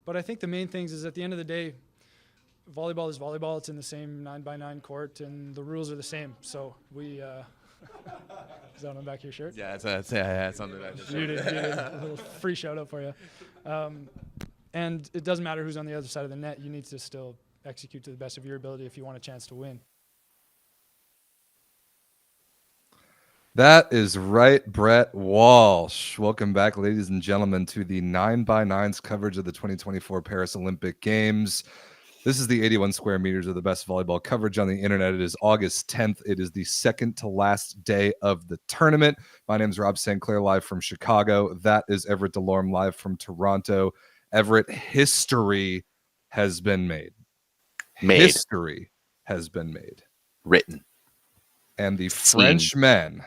But I think the main things is at the end of the day, volleyball is volleyball. It's in the same 9x9 court, and the rules are the same. So we. Is that on the back of your shirt? Yeah, it's on the back of the shirt. Muted. A little free shout out for you. And it doesn't matter who's on the other side of the net. You need to still execute to the best of your ability if you want a chance to win. That is right, Brett Walsh. Welcome back, ladies and gentlemen, to the 9x9's coverage of the 2024 Paris Olympic Games. This is the 81 square meters of the best volleyball coverage on the internet. It is August 10th. It is the second to last day of the tournament. My name is Rob St. Clair, live from Chicago. That is Everett Delorme, live from Toronto. Everett, history has been made. History has been made. Written. And the French men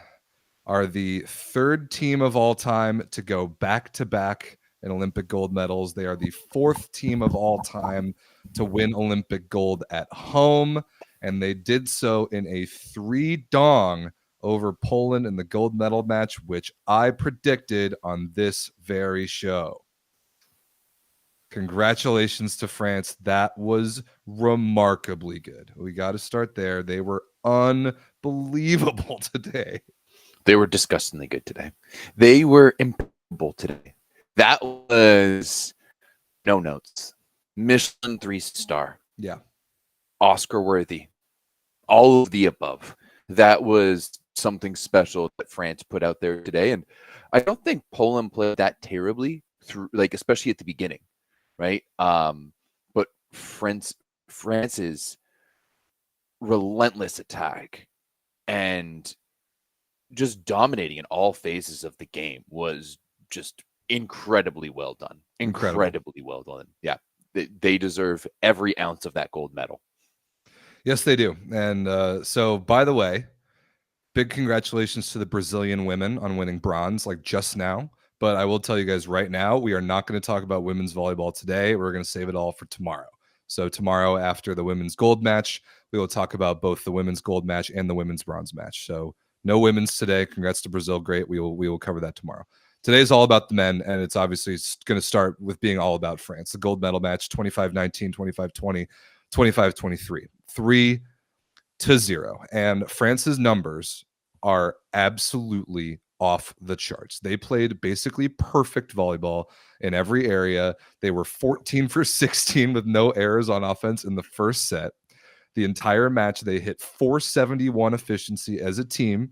are the third team of all time to go back-to-back in Olympic gold medals. They are the fourth team of all time to win Olympic gold at home, and they did so in a 3-dong over Poland in the gold medal match, which I predicted on this very show. Congratulations to France. That was remarkably good. We got to start there. They were unbelievable today. They were disgustingly good today. They were impeccable today. That was no notes. Michelin 3-star. Yeah. Oscar worthy. All of the above. That was something special that France put out there today. And I don't think Poland played that terribly through, like, especially at the beginning. Right. But France's relentless attack and just dominating in all phases of the game was just incredibly well done. Incredibly well done. Yeah. They deserve every ounce of that gold medal. Yes, they do. And so, by the way, big congratulations to the Brazilian women on winning bronze, like just now. But I will tell you guys right now, we are not going to talk about women's volleyball today. We're going to save it all for tomorrow. So tomorrow, after the women's gold match, we will talk about both the women's gold match and the women's bronze match. So no women's today. Congrats to Brazil. Great. We will cover that tomorrow. Today is all about the men, and it's obviously going to start with being all about France. The gold medal match, 25-19, 25-20, 25-23, 3-0. And France's numbers are absolutely off the charts. They played basically perfect volleyball in every area. They were 14 for 16 with no errors on offense in the first set. The entire match, they hit 471 efficiency as a team.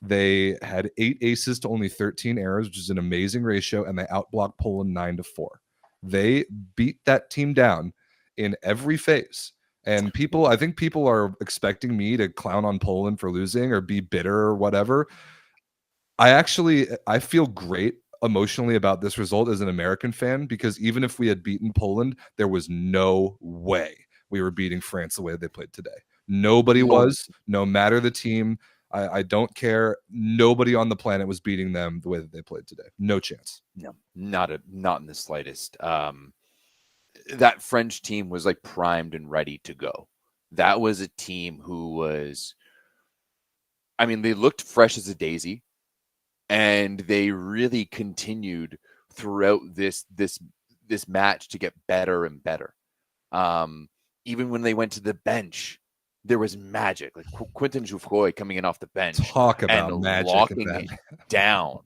They had 8 aces to only 13 errors, which is an amazing ratio, and they outblocked Poland 9-4. They beat that team down in every phase. And I think people are expecting me to clown on Poland for losing or be bitter or whatever. I feel great emotionally about this result as an American fan, because even if we had beaten Poland, there was no way we were beating France the way they played today. Nobody was, no matter the team. I don't care. Nobody on the planet was beating them the way that they played today. No chance. No, not in the slightest. That French team was like primed and ready to go. That was a team who was, I mean, they looked fresh as a daisy, and they really continued throughout this match to get better and better. Even when they went to the bench, there was magic. Like Quentin Jouffroy coming in off the bench, talk about magic, locking it down.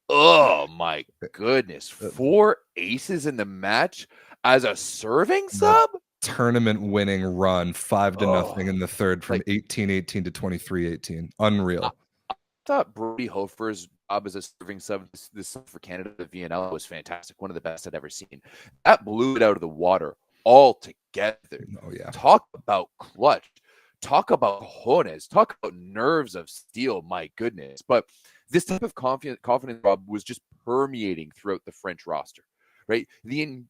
Oh my goodness! 4 aces in the match as a serving sub. Tournament winning run, 5-0 in the third, from 18-18 to 23-18. Unreal. I thought Brody Hofer's job as a serving sub this for Canada at VNL was fantastic. One of the best I'd ever seen. That blew it out of the water altogether. Oh yeah. Talk about clutch. Talk about cojones. Talk about nerves of steel. My goodness. But this type of confidence, Rob, was just permeating throughout the French roster, right? You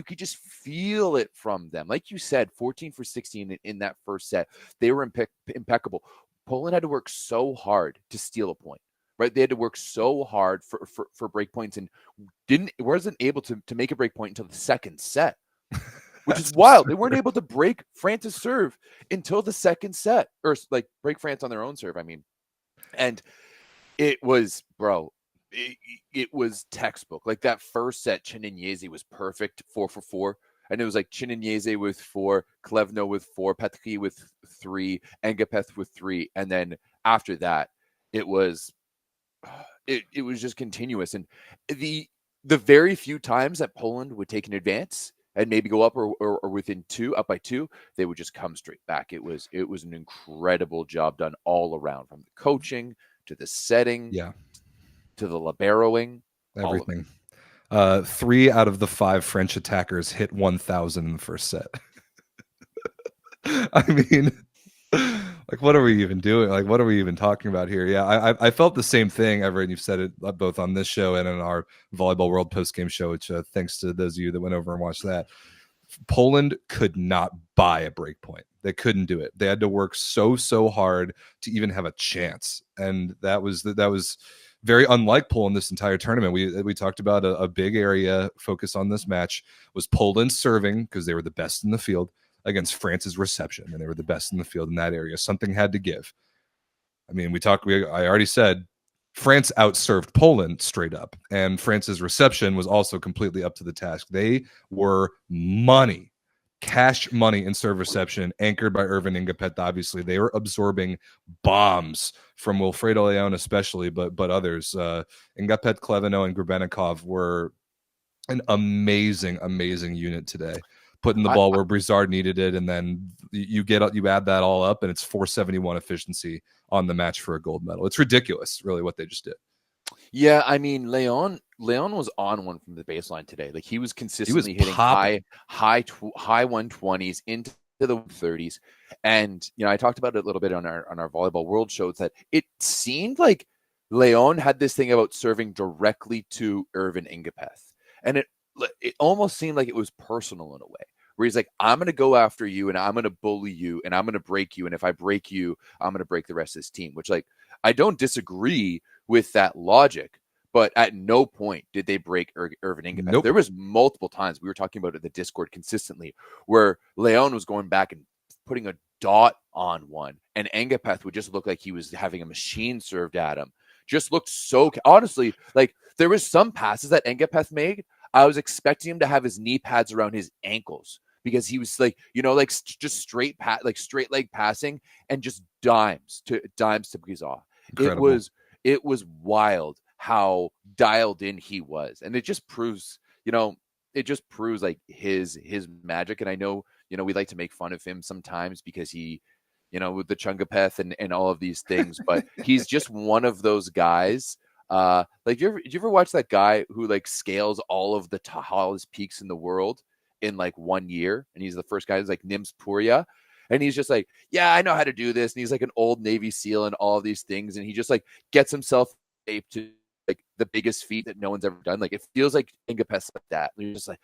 could just feel it from them. Like you said, 14 for 16 in that first set. They were impeccable. Poland had to work so hard to steal a point, right? They had to work so hard for break points and wasn't able to make a break point until the second set, which is wild. They weren't able to break France's serve until the second set, or like break France on their own serve, I mean. And it was, bro, it was textbook. Like that first set, Chininiese was perfect, 4 for 4. And it was like Chininiese with 4, Klevno with 4, Petri with 3, Engapeth with 3. And then after that, it was just continuous. And the very few times that Poland would take an advance and maybe go up or within 2, up by 2, they would just come straight back. It was an incredible job done all around, from the coaching to the setting, to the liberoing, everything. 3 out of the 5 French attackers hit 1,000 in the first set. I mean, like, what are we even doing? Like, what are we even talking about here? Yeah, I felt the same thing, Everett, and you've said it both on this show and in our Volleyball World postgame show, which thanks to those of you that went over and watched that. Poland could not buy a break point. They couldn't do it. They had to work so hard to even have a chance, and that was very unlike Poland this entire tournament. We talked about a big area focus on this match was Poland serving, because they were the best in the field, against France's reception, and they were the best in the field in that area. Something had to give. I mean, I already said France outserved Poland straight up, and France's reception was also completely up to the task. They were cash money in serve reception, anchored by Irvin Ingapet. Obviously, they were absorbing bombs from Wilfredo Leon, especially, but others. Ingapet, Kleveno, and Grebennikov were an amazing unit today, putting the ball where Brizard needed it, and then you add that all up, and it's 471 efficiency on the match for a gold medal. It's ridiculous, really, what they just did. Yeah, I mean, Leon was on one from the baseline today. Like, he was consistently hitting high 120s into the 30s. And, I talked about it a little bit on our Volleyball World shows, that it seemed like Leon had this thing about serving directly to Irvin Ingapeth. And it almost seemed like it was personal in a way, where he's like, I'm going to go after you, and I'm going to bully you, and I'm going to break you. And if I break you, I'm going to break the rest of this team, which, like, I don't disagree with that logic, but at no point did they break Irvin Ingapeth. Nope. There was multiple times, we were talking about it in the Discord consistently, where Leon was going back and putting a dot on one, and Ingapeth would just look like he was having a machine served at him. Just looked so, honestly, like, there was some passes that Ingapeth made, I was expecting him to have his knee pads around his ankles, because he was like, just straight leg passing, and just dimes to Brizard. It was wild how dialed in he was. And it just proves, like his magic. And I know, we like to make fun of him sometimes because he, with the Chungapeth and all of these things, but he's just one of those guys. Like, did you ever watch that guy who, like, scales all of the tallest peaks in the world in like 1 year? And he's the first guy who's like Nims Puria. And he's just like, yeah, I know how to do this. And he's like an old Navy SEAL and all of these things. And he just, like, gets himself to, like, the biggest feat that no one's ever done. Like, it feels like Ingapeth's like that. And you're just like,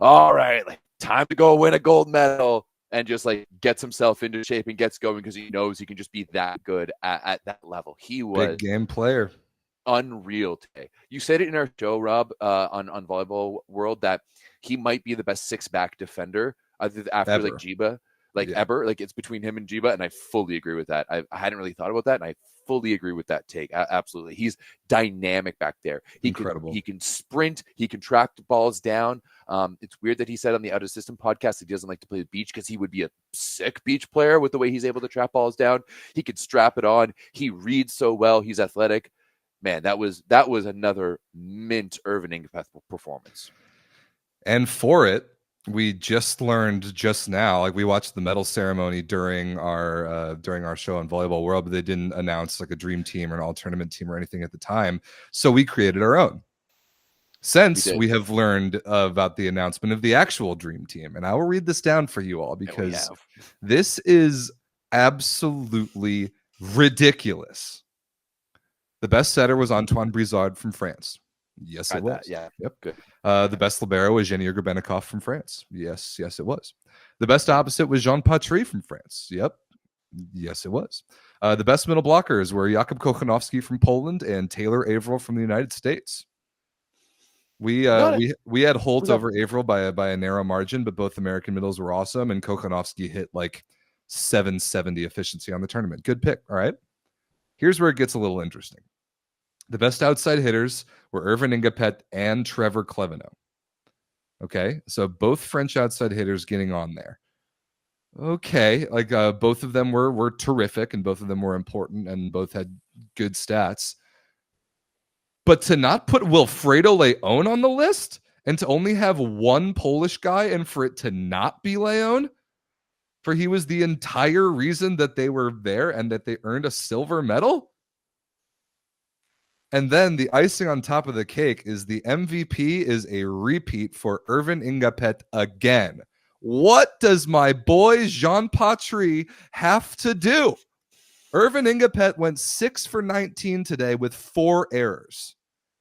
all right, like, time to go win a gold medal. And just, like, gets himself into shape and gets going, because he knows he can just be that good at that level. He was big game player. Unreal today. You said it in our show, Rob, on Volleyball World, that he might be the best 6-back defender after ever. Like Jiba. Ever, like, it's between him and Jiba, and I fully agree with that. I hadn't really thought about that, and I fully agree with that take. Absolutely, he's dynamic back there. Incredible. He can sprint. He can track the balls down. It's weird that he said on the Out of System podcast he doesn't like to play the beach, because he would be a sick beach player with the way he's able to trap balls down. He could strap it on. He reads so well. He's athletic. Man, that was another mint Irvin Ingapeth performance. And for it, we just learned just now, like, we watched the medal ceremony during our show on Volleyball World, but they didn't announce, like, a dream team or an all tournament team or anything at the time. So we created our own. Since we have learned about the announcement of the actual dream team, and I will read this down for you all, because this is absolutely ridiculous. The best setter was Antoine Brizard from France. Yes, it was. Yeah. Yep. Good. The best libero was Jenny Grebennikov from France. Yes, it was. The best opposite was Jean Patry from France. Yep. Yes, it was. The best middle blockers were Jakub Kochanowski from Poland and Taylor Averill from the United States. We had Holt over Averill by a narrow margin, but both American middles were awesome, and Kochanowski hit like 770 efficiency on the tournament. Good pick. All right. Here's where it gets a little interesting. The best outside hitters were Irvin Ingapet and Trevor Clevenot. Okay, so both French outside hitters getting on there. Okay, like both of them were terrific, and both of them were important, and both had good stats. But to not put Wilfredo Leon on the list, and to only have one Polish guy, and for it to not be Leon, for he was the entire reason that they were there and that they earned a silver medal. And then the icing on top of the cake is the MVP is a repeat for Irvin Ingapet again. What does my boy Jean Patry have to do? Irvin Ingapet went 6 for 19 today with 4 errors.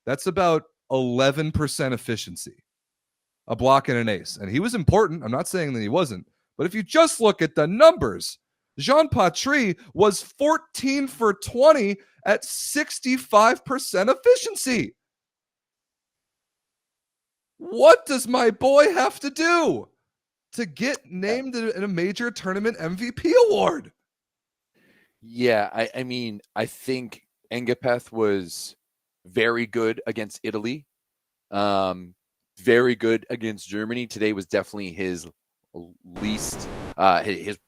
That's about 11% efficiency. A block and an ace. And he was important. I'm not saying that he wasn't. But if you just look at the numbers, Jean Patry was 14 for 20 at 65% efficiency. What does my boy have to do to get named in a major tournament MVP award? Yeah, I mean, I think Engapeth was very good against Italy. Very good against Germany. Today was definitely his least, his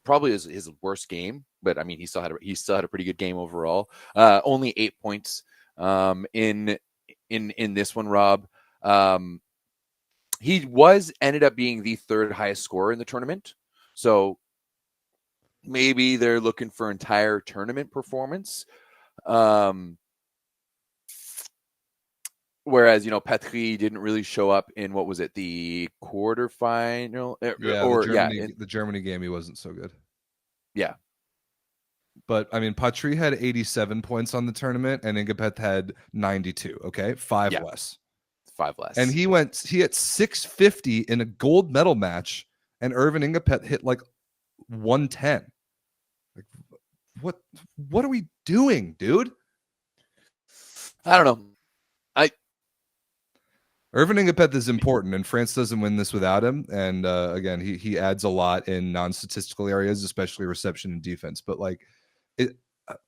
worst game. But I mean, he still had a pretty good game overall. Only 8 points in this one, Rob. He ended up being the third highest scorer in the tournament. So maybe they're looking for entire tournament performance. Whereas, Petri didn't really show up in, what was it, the quarterfinal? The Germany game, he wasn't so good. Yeah. But, I mean, Patry had 87 points on the tournament, and Ingapeth had 92, okay? 5 less. 5 less. And he hit 650 in a gold medal match, and Irvin Ingapeth hit like 110. Like, what are we doing, dude? I don't know. Irvin Ingapeth is important, and France doesn't win this without him. And again, he adds a lot in non-statistical areas, especially reception and defense. But like,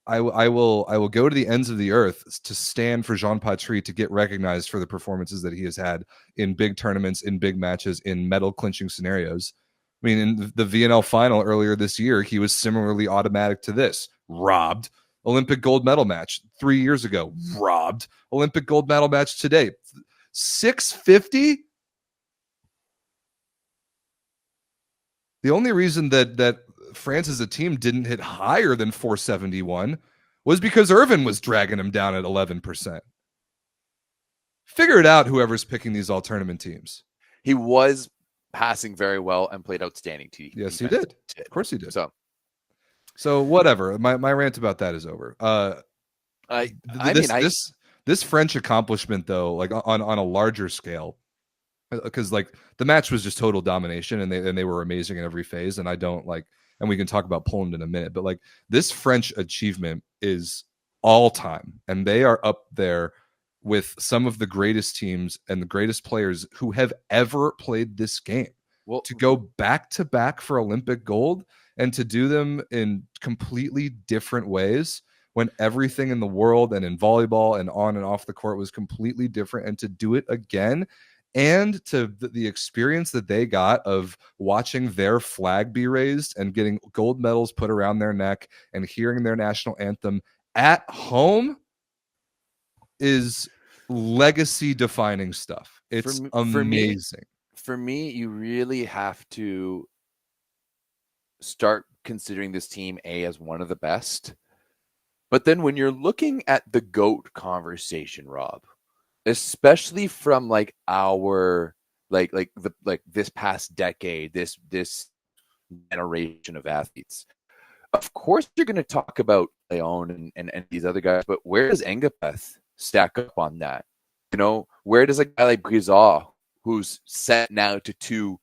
I will go to the ends of the earth to stand for Jean Patry to get recognized for the performances that he has had in big tournaments, in big matches, in medal clinching scenarios. I mean, in the VNL final earlier this year, he was similarly automatic to this. Robbed. Olympic gold medal match 3 years ago. Robbed. Olympic gold medal match today. 650. The only reason that France as a team didn't hit higher than 471 was because Irvin was dragging him down at 11%. Figure it out, whoever's picking these all tournament teams. He was passing very well and played outstanding. Yes, he did. Of course he did. So whatever. My rant about that is over. This French accomplishment, though, like on a larger scale, because like the match was just total domination, and they were amazing in every phase. And I don't like, and we can talk about Poland in a minute, but like this French achievement is all time, and they are up there with some of the greatest teams and the greatest players who have ever played this game. Well, to go back to back for Olympic gold and to do them in completely different ways, when everything in the world and in volleyball and on and off the court was completely different, and to do it again, and to the experience that they got of watching their flag be raised and getting gold medals put around their neck and hearing their national anthem at home is legacy defining stuff. It's amazing. For me, you really have to start considering this team as one of the best. But then when you're looking at the GOAT conversation, Rob, especially from like our this past decade, this generation of athletes, of course you're going to talk about Leon and these other guys, but where does Engapeth stack up on that? Where does a guy like Brizard, who's set now to two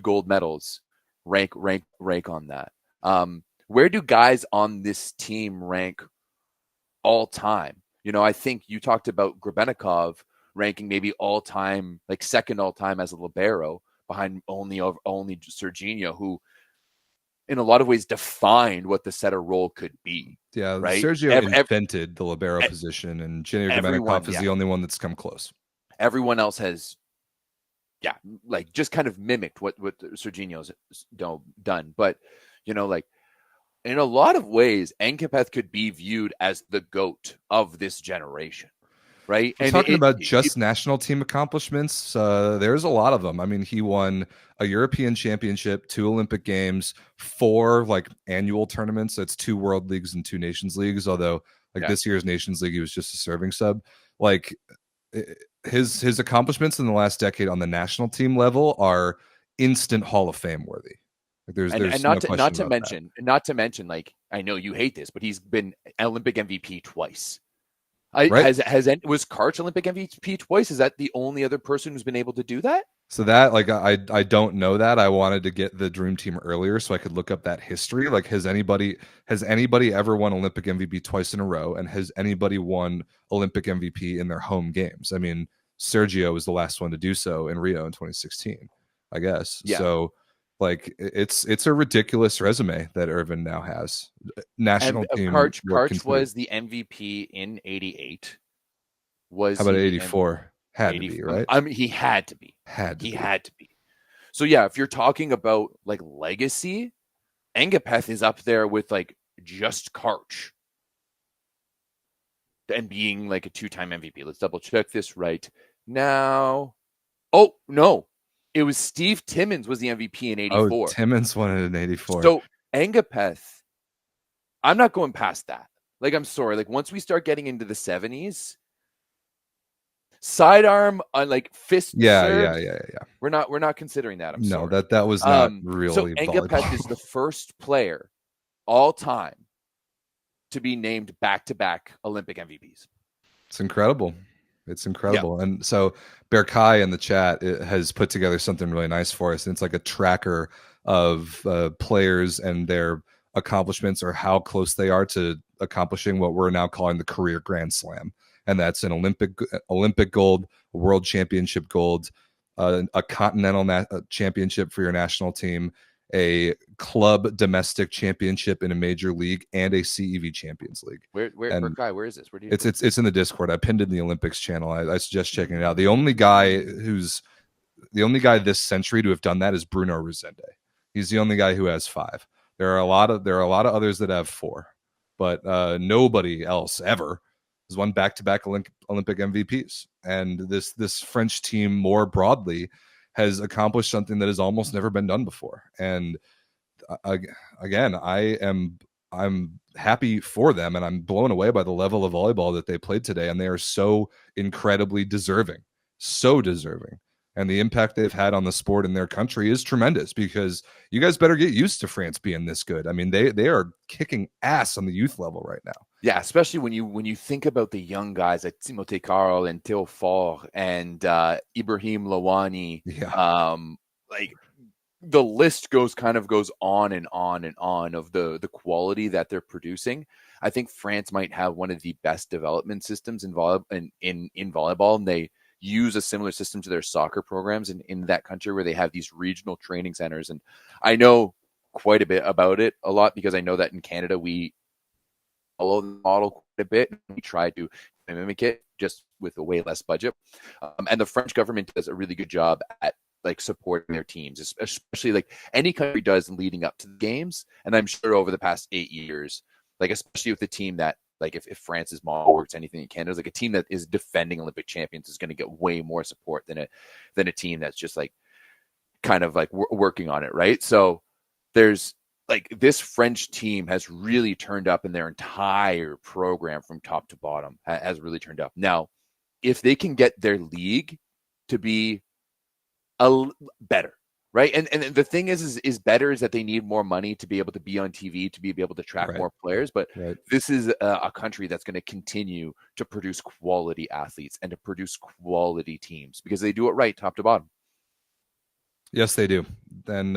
gold medals, rank on that? Where do guys on this team rank all time? I think you talked about Grebennikov ranking maybe all time, like second all time as a libero, behind only Serginho, who in a lot of ways defined what the setter role could be. Yeah, right. Sergio invented the libero position, and Jenny Domenikov is the only one that's come close. Everyone else has, like just kind of mimicked what Serginho's done. But, like in a lot of ways, Enkepeth could be viewed as the GOAT of this generation. Right. We're talking about just national team accomplishments. There's a lot of them. I mean, he won a European championship, 2 Olympic games, 4 like annual tournaments. That's 2 World Leagues and 2 Nations Leagues. Although this year's Nations League, he was just a serving sub. Like his accomplishments in the last decade on the national team level are instant Hall of Fame worthy. Like there's not to mention, like, I know you hate this, but he's been Olympic MVP twice. Right. Was Karch Olympic MVP twice? Is that the only other person who's been able to do that? So that, like, I don't know that. I wanted to get the dream team earlier so I could look up that history. Like, has anybody ever won Olympic MVP twice in a row? And has anybody won Olympic MVP in their home games? I mean, Sergio was the last one to do so in Rio in 2016, I guess. Yeah. So, like, it's a ridiculous resume that Irvin now has. National team. Karch was the MVP in '88. How about '84? Had to be, right? I mean, he had to be. Had to be. So yeah, if you're talking about like legacy, Enkepeth is up there with like just Karch and being like a 2-time MVP. Let's double check this right now. Oh no. It was Steve Timmons was the MVP in '84. Oh, Timmons won it in '84. So Enkepeth, I'm not going past that. Like, I'm sorry. Like, once we start getting into the 70s, sidearm on like fist. Yeah. We're not considering that. I'm sorry. No, that was not really. So Enkepeth is the first player all time to be named back-to-back Olympic MVPs. It's incredible. Yeah. And so Berkai in the chat has put together something really nice for us. And it's like a tracker of players and their accomplishments or how close they are to accomplishing what we're now calling the career Grand Slam. And that's an Olympic gold, a world championship gold, a continental championship for your national team, a club domestic championship in a major league, and a CEV Champions League. Where is this? Where do you? It's in the Discord. I pinned it in the Olympics channel. I suggest checking it out. The only guy this century to have done that is Bruno Rosende. He's the only guy who has 5. There are a lot of others that have 4, but nobody else ever has won back-to-back Olympic MVPs. And this French team more broadly has accomplished something that has almost never been done before. And again, I'm happy for them, and I'm blown away by the level of volleyball that they played today. And they are so incredibly deserving. And the impact they've had on the sport in their country is tremendous, because you guys better get used to France being this good. I mean, they are kicking ass on the youth level right now. Yeah, especially when you think about the young guys like Timothée Carl and Théo Faure and Ibrahim Lawani. Yeah. Like, the list goes on and on and on of the quality that they're producing. I think France might have one of the best development systems in volleyball, and they use a similar system to their soccer programs in that country, where they have these regional training centers. And I know quite a bit about it a lot, because I know that in Canada we follow the model quite a bit. We try to mimic it, just with a way less budget. And the French government does a really good job at like supporting their teams, especially like any country does leading up to the games. And I'm sure over the past 8 years, like especially with the team that, like if France's model works anything in Canada, is like a team that is defending Olympic champions is going to get way more support than a team that's just like kind of like working on it, right? So there's like this French team has really turned up, in their entire program from top to bottom has really turned up. Now, if they can get their league to be better, right? And the thing is better is that they need more money to be able to be on TV, to be able to track more players. But this is a country that's going to continue to produce quality athletes and to produce quality teams, because they do it right, top to bottom. Yes, they do. And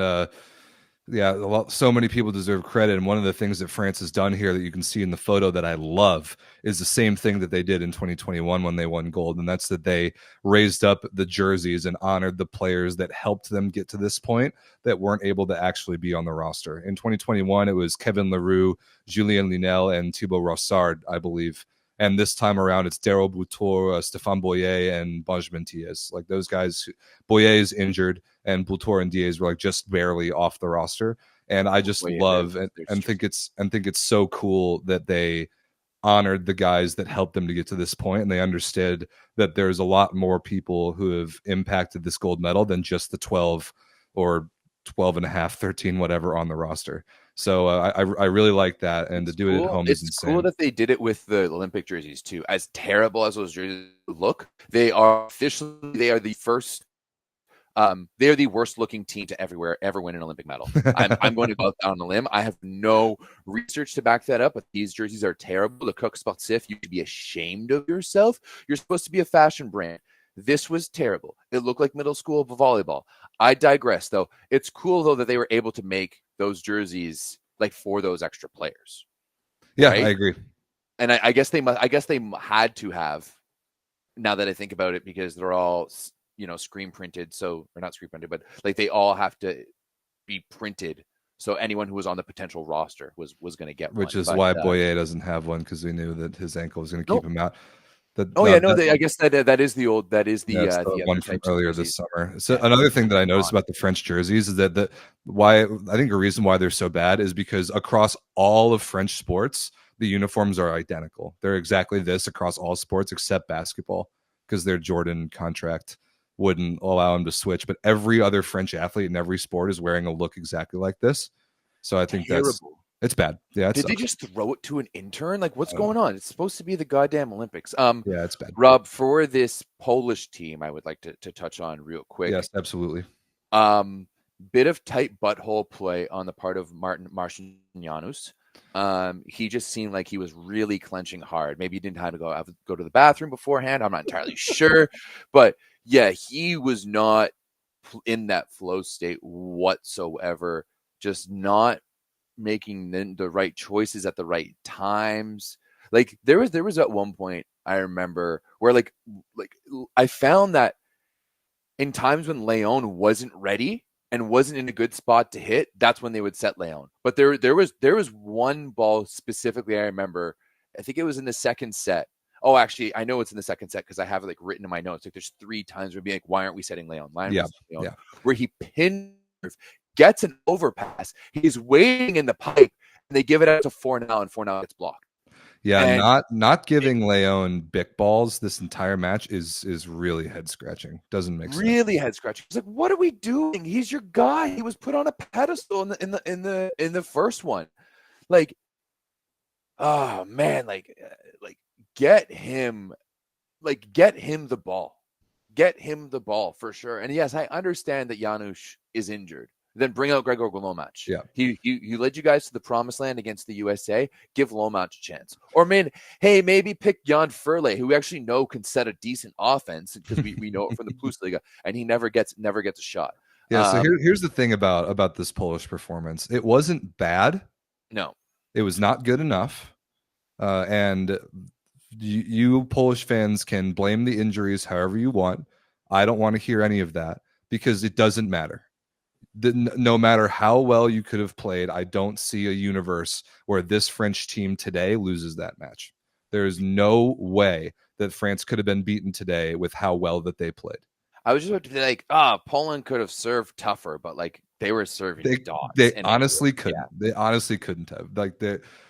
Yeah, so many people deserve credit. And one of the things that France has done here that you can see in the photo that I love is the same thing that they did in 2021 when they won gold. And that's that they raised up the jerseys and honored the players that helped them get to this point that weren't able to actually be on the roster. In 2021, it was Kevin Leroux, Julien Linel, and Thibaut Rossard, I believe. And this time around, it's Daryl Boutour, Stéphane Boyer, and Benjamin Diaz. Like those guys, Boyer is injured, and Boutour and Diaz were like just barely off the roster. And I just love and think it's so cool that they honored the guys that helped them to get to this point, and they understood that there's a lot more people who have impacted this gold medal than just the 12 or 12 and a half, 13, whatever on the roster. So I really like that, and to do it at home is insane. It's cool that they did it with the Olympic jerseys too. As terrible as those jerseys look, they are the first. They are the worst looking team to ever win an Olympic medal. I'm going to go out on a limb. I have no research to back that up, but these jerseys are terrible. Le Coq Sportif, you should be ashamed of yourself. You're supposed to be a fashion brand. This was terrible. It looked like middle school volleyball. I digress, though. It's cool, though, that they were able to make those jerseys like for those extra players. Yeah, right? I agree. And I guess they had to have. Now that I think about it, because they're all screen printed, or not screen printed, but like they all have to be printed. So anyone who was on the potential roster was going to get one. Which is why Boyer doesn't have one, because we knew that his ankle was going to keep him out. I guess that is the one from earlier this summer. So another thing that I noticed about the French jerseys is that why I think a reason why they're so bad is because across all of French sports, the uniforms are identical. They're exactly this across all sports except basketball, because their Jordan contract wouldn't allow him to switch. But every other French athlete in every sport is wearing a look exactly like this. So I think it's bad. Yeah. Did they just throw it to an intern? Like, what's going on? It's supposed to be the goddamn Olympics. Yeah, it's bad. Rob, for this Polish team, I would like to touch on real quick. Yes, absolutely. Bit of tight butthole play on the part of Marcin Janus. He just seemed like he was really clenching hard. Maybe he didn't have to go to the bathroom beforehand. I'm not entirely sure, but yeah, he was not in that flow state whatsoever. Just not making the right choices at the right times. Like there was at one point I remember where like I found that in times when Leon wasn't ready and wasn't in a good spot to hit, that's when they would set Leon. But there was one ball specifically I remember. I think it was in the second set. Oh, actually, I know it's in the second set because I have it like written in my notes. Like there's 3 times where it'd be like, why aren't we setting Leon? Where he pinned, gets an overpass. He's waiting in the pipe, and they give it out to Fornal, and Fornal gets blocked. Yeah, and not giving Leon Bic balls this entire match is really head scratching. Doesn't make sense. Really head scratching. He's like, what are we doing? He's your guy. He was put on a pedestal in the first one. Like, oh man, like get him the ball. Get him the ball for sure. And yes, I understand that Janusz is injured. Then bring out Gregor Lomac. Yeah. He led you guys to the promised land against the USA. Give Lomac a chance. Or maybe pick Jan Furley, who we actually know can set a decent offense because we know it from the Bundesliga, and he never gets a shot. Yeah, so here's the thing about this Polish performance. It wasn't bad. No. It was not good enough. And you Polish fans can blame the injuries however you want. I don't want to hear any of that because it doesn't matter. No matter how well you could have played, I don't see a universe where this French team today loses that match. There is no way that France could have been beaten today with how well that they played. I was just about to be like, Poland could have served tougher, but like they were serving dogs. They honestly couldn't. Yeah. They honestly couldn't have.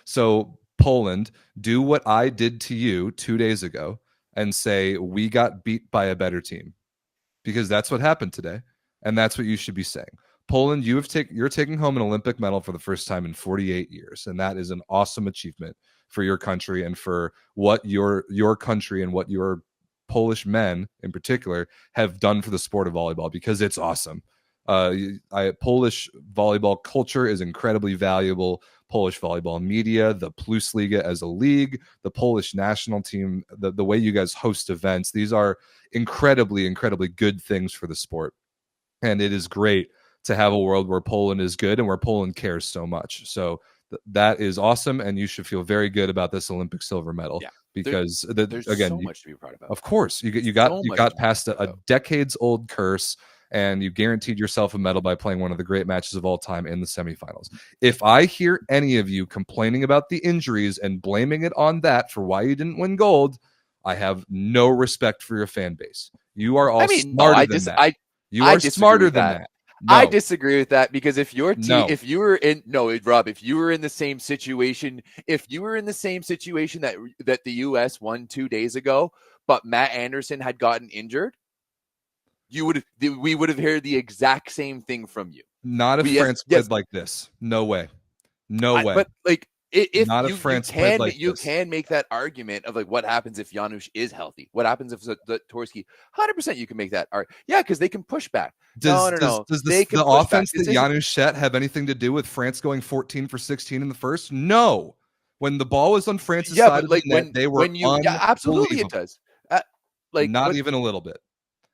So Poland, do what I did to you 2 days ago and say we got beat by a better team, because that's what happened today, and that's what you should be saying. Poland, you're taking home an Olympic medal for the first time in 48 years, and that is an awesome achievement for your country and for what your country and what your Polish men in particular have done for the sport of volleyball, because it's awesome. Polish volleyball culture is incredibly valuable. Polish volleyball media, the Plusliga as a league, the Polish national team, the way you guys host events, these are incredibly, incredibly good things for the sport. And it is great to have a world where Poland is good and where Poland cares so much. So that is awesome, and you should feel very good about this Olympic silver medal. Yeah, because there's again, so much to be proud about. Of course, you got past a decades old curse, and you guaranteed yourself a medal by playing one of the great matches of all time in the semifinals. If I hear any of you complaining about the injuries and blaming it on that for why you didn't win gold, I have no respect for your fan base. You are all smarter than that. You are smarter than that. No. I disagree with that, because if your team, if you were in Rob, if you were in the same situation, that the US won 2 days ago, but Matt Anderson had gotten injured, we would have heard the exact same thing from you. Not if France played like this. No way. No way. But like, if not you, if France you can, like you this. can make that argument of like, what happens if Janusz is healthy? What happens if Torski? 100% you can make that argument. Yeah, because they can push back. Does the offense that Janusz set have anything to do with France going 14 for 16 in the first? No. When the ball was on France's side of the net, they were absolutely it does. Not even a little bit.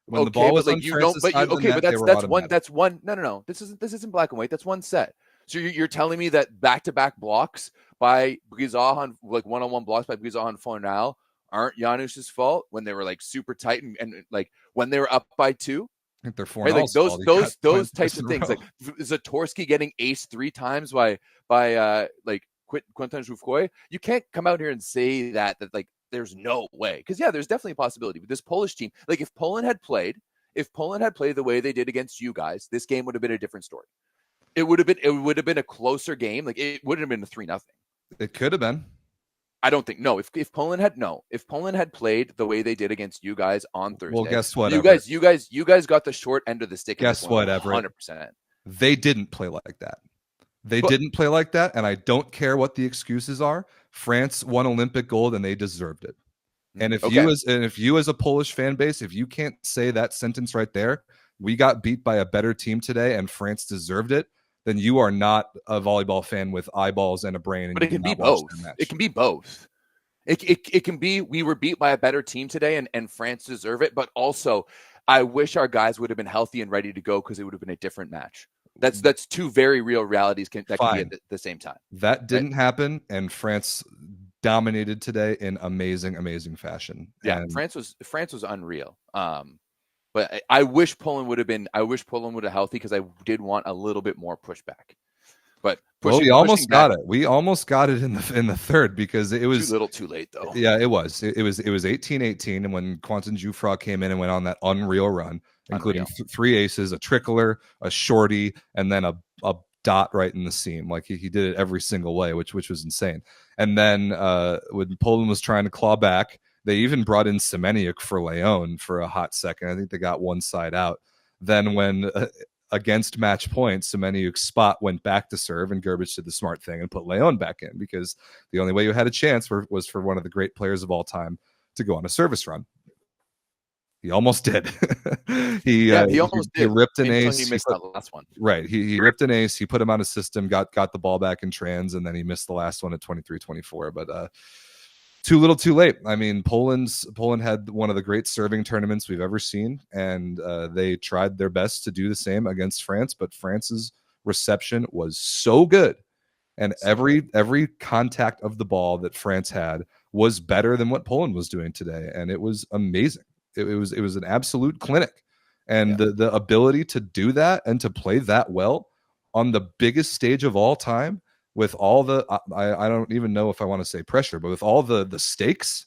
When the ball was on France's side of the net, that's one. No. This isn't black and white. That's one set. So you're telling me that back-to-back blocks by Brizohan, like one-on-one blocks by Brizohan and Fornal, aren't Janusz's fault when they were like super tight and like when they were up by 2? I think they're right? Like those types of things. Like Zatorski getting ace 3 times by like Quentin Jouffroy. You can't come out here and say that like there's no way, because there's definitely a possibility. But this Polish team, like if Poland had played the way they did against you guys, this game would have been a different story. It would have been a closer game. Like it wouldn't have been a 3-0. It could have been. I don't think. No, if Poland had played the way they did against you guys on Thursday. Well, guess what? You guys got the short end of the stick. Guess what, Everett? 100%. They didn't play like that. Didn't play like that, and I don't care what the excuses are. France won Olympic gold, and they deserved it. And if you as a Polish fan base, if you can't say that sentence right there, we got beat by a better team today, and France deserved it, then you are not a volleyball fan with eyeballs and a brain. But it can be both. It can be both. It can be we were beat by a better team today, and France deserve it. But also, I wish our guys would have been healthy and ready to go, because it would have been a different match. That's two very real realities that can be at the same time. That didn't happen, and France dominated today in amazing, amazing fashion. Yeah, and France was unreal. But I wish Poland would have healthy, because I did want a little bit more pushback. But we almost got it. We almost got it in the third, because it was too little, too late though. Yeah, it was. It was 18-18, and when Quentin Jouffroy came in and went on that unreal run, including 3 aces, a trickler, a shorty, and then a dot right in the seam. Like he did it every single way, which was insane. And then when Poland was trying to claw back, they even brought in Semeniuk for Leon for a hot second. I think they got one side out. Then when against match point, Semeniuk's spot went back to serve, and Gerbic did the smart thing and put Leon back in, because the only way you had a chance was for one of the great players of all time to go on a service run. He almost did. He almost did. He ripped an ace. He missed that last one. Right. He ripped an ace. He put him on a system, got the ball back in trans, and then he missed the last one at 23-24. But too little, too late. I mean, Poland had one of the great serving tournaments we've ever seen, and they tried their best to do the same against France. But France's reception was so good, and every contact of the ball that France had was better than what Poland was doing today, and it was amazing. It was an absolute clinic, and the ability to do that and to play that well on the biggest stage of all time, with all the I don't even know if I want to say pressure, but with all the stakes,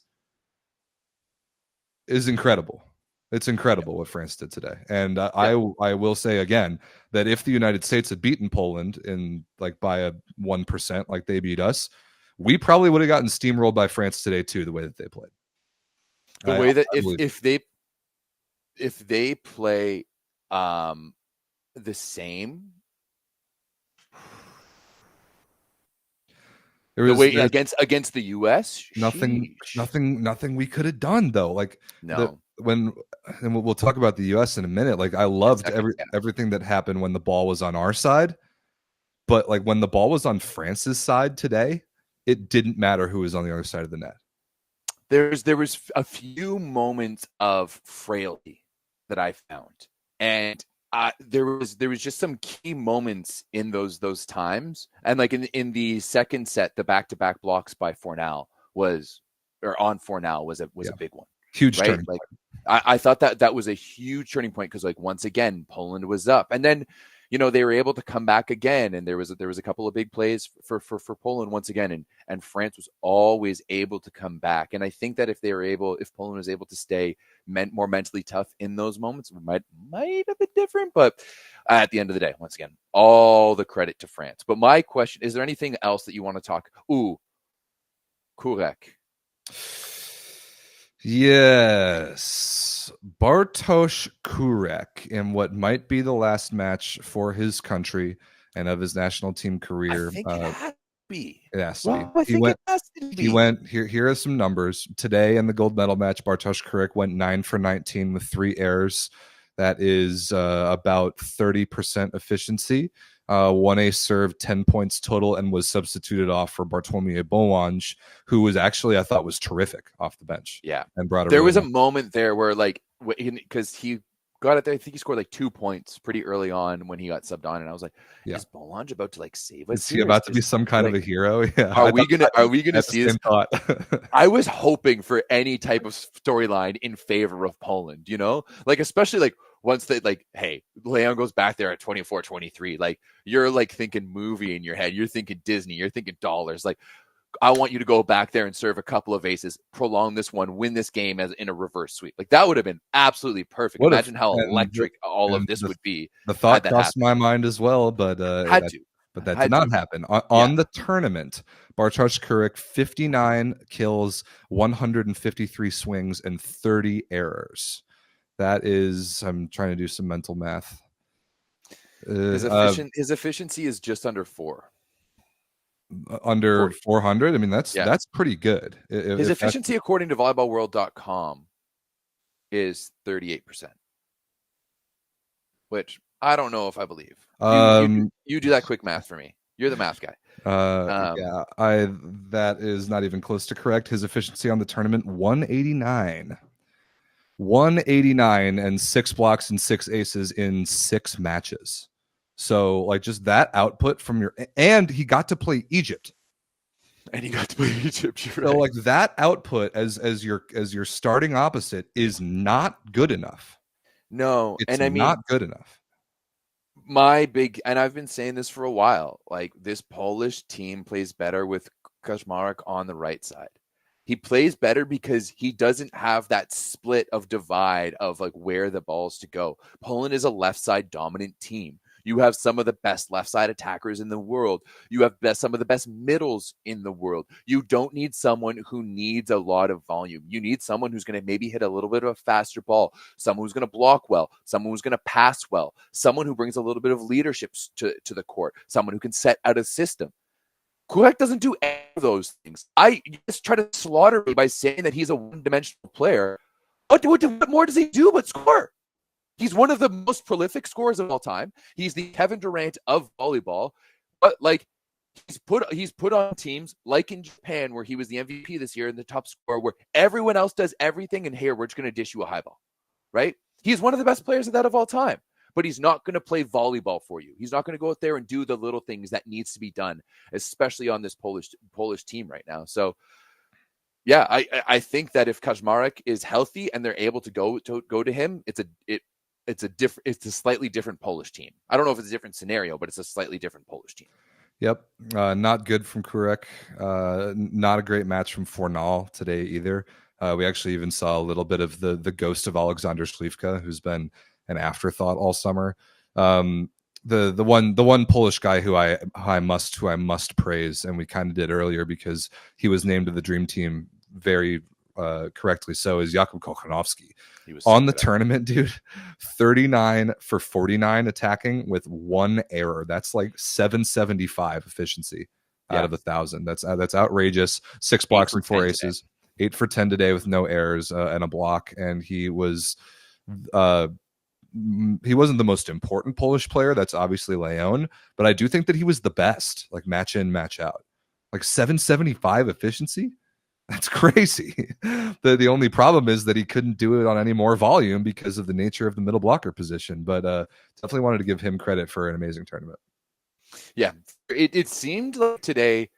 is incredible. It's incredible what France did today. And I will say again that if the United States had beaten Poland in like by a 1%, like they beat us, we probably would have gotten steamrolled by France today too, the way that they played. The way that if they play the same against the US, nothing we could have done though. Like no. And we'll talk about the US in a minute. Like I loved everything that happened when the ball was on our side, but like when the ball was on France's side today, it didn't matter who was on the other side of the net. There was a few moments of frailty that I found, and there was just some key moments in those times, and like in the second set, the back-to-back blocks by Fornal was a big one. Huge right? turning Like point. I thought that was a huge turning point because like once again Poland was up, and then they were able to come back again, and there was a couple of big plays for Poland once again, and France was always able to come back. And I think that if Poland was able to stay more mentally tough in those moments, it might have been different. But at the end of the day, once again, all the credit to France. But my question is: there anything else that you want to talk? Kurek. Yes, Bartosz Kurek in what might be the last match for his country and of his national team career. I think it has to be. It has to be. I think it has to be. He went here. Here are some numbers today in the gold medal match. Bartosz Kurek went 9 for 19 with 3 errors. That is about 30% efficiency. 1 ace serve, 10 points total, and was substituted off for Bartłomiej Bołądź, who was actually, I thought, was terrific off the bench. Yeah. And brought There was a moment there where, like, because he got it there, I think he scored like 2 points pretty early on when he got subbed on, and I was like, is Bołądź about to like save us? Is he about to be some kind of a hero? Yeah. Are we gonna see this? Thought. I was hoping for any type of storyline in favor of Poland, like especially like once they like, hey, Leon goes back there at 24-23, like you're like thinking movie in your head, you're thinking Disney, you're thinking dollars, like I want you to go back there and serve a couple of aces, prolong this one, win this game as in a reverse sweep. Like that would have been absolutely perfect. Imagine how electric all of this would be. The thought crossed my mind as well, but that did not happen. On the tournament, Bartosz Kurek, 59 kills, 153 swings, and 30 errors. That is, I'm trying to do some mental math. His efficiency is just under 4. Under 400. I mean, that's pretty good. His efficiency, according to volleyballworld.com, is 38%, which I don't know if I believe. You do that quick math for me. You're the math guy. That is not even close to correct. His efficiency on the tournament, 189 and 6 blocks and 6 aces in 6 matches. So like just that output from and he got to play Egypt. So like that output as your starting opposite is not good enough. No, it's not good enough. And I've been saying this for a while, like this Polish team plays better with Kaczmarek on the right side. He plays better because he doesn't have that split of divide of like where the ball's to go. Poland is a left side dominant team. You have some of the best left side attackers in the world. You have some of the best middles in the world. You don't need someone who needs a lot of volume. You need someone who's going to maybe hit a little bit of a faster ball, someone who's going to block well, someone who's going to pass well, someone who brings a little bit of leadership to the court, someone who can set out a system. Kurek doesn't do any of those things. You just try to slaughter me by saying that he's a one-dimensional player. What more does he do but score? He's one of the most prolific scorers of all time. He's the Kevin Durant of volleyball. But like he's put on teams like in Japan where he was the MVP this year and the top scorer, where everyone else does everything, and here we're just going to dish you a high ball, right? He's one of the best players of that of all time. But he's not going to play volleyball for you. He's not going to go out there and do the little things that needs to be done, especially on this Polish team right now. So, yeah, I think that if Kaczmarek is healthy and they're able to go to him, it's a slightly different Polish team. I don't know if it's a different scenario, but it's a slightly different Polish team. Yep, not good from Kurek. Not a great match from Fornal today either. We actually even saw a little bit of the ghost of Alexander Śliwka, who's been an afterthought all summer. The one Polish guy who I must praise, and we kind of did earlier because he was named to the dream team very correctly so, is Jakub Kochanowski. He was on the tournament, dude. 39 for 49 attacking with 1 error. That's like 775 efficiency out of 1,000. That's outrageous. 6 blocks and 4 aces. Today. 8 for 10 today with no errors and a block. And he wasn't the most important Polish player. That's obviously Leon, but I do think that he was the best, like match in, match out. Like 775 efficiency. That's crazy. The only problem is that he couldn't do it on any more volume because of the nature of the middle blocker position. But definitely wanted to give him credit for an amazing tournament. Yeah, it seemed like today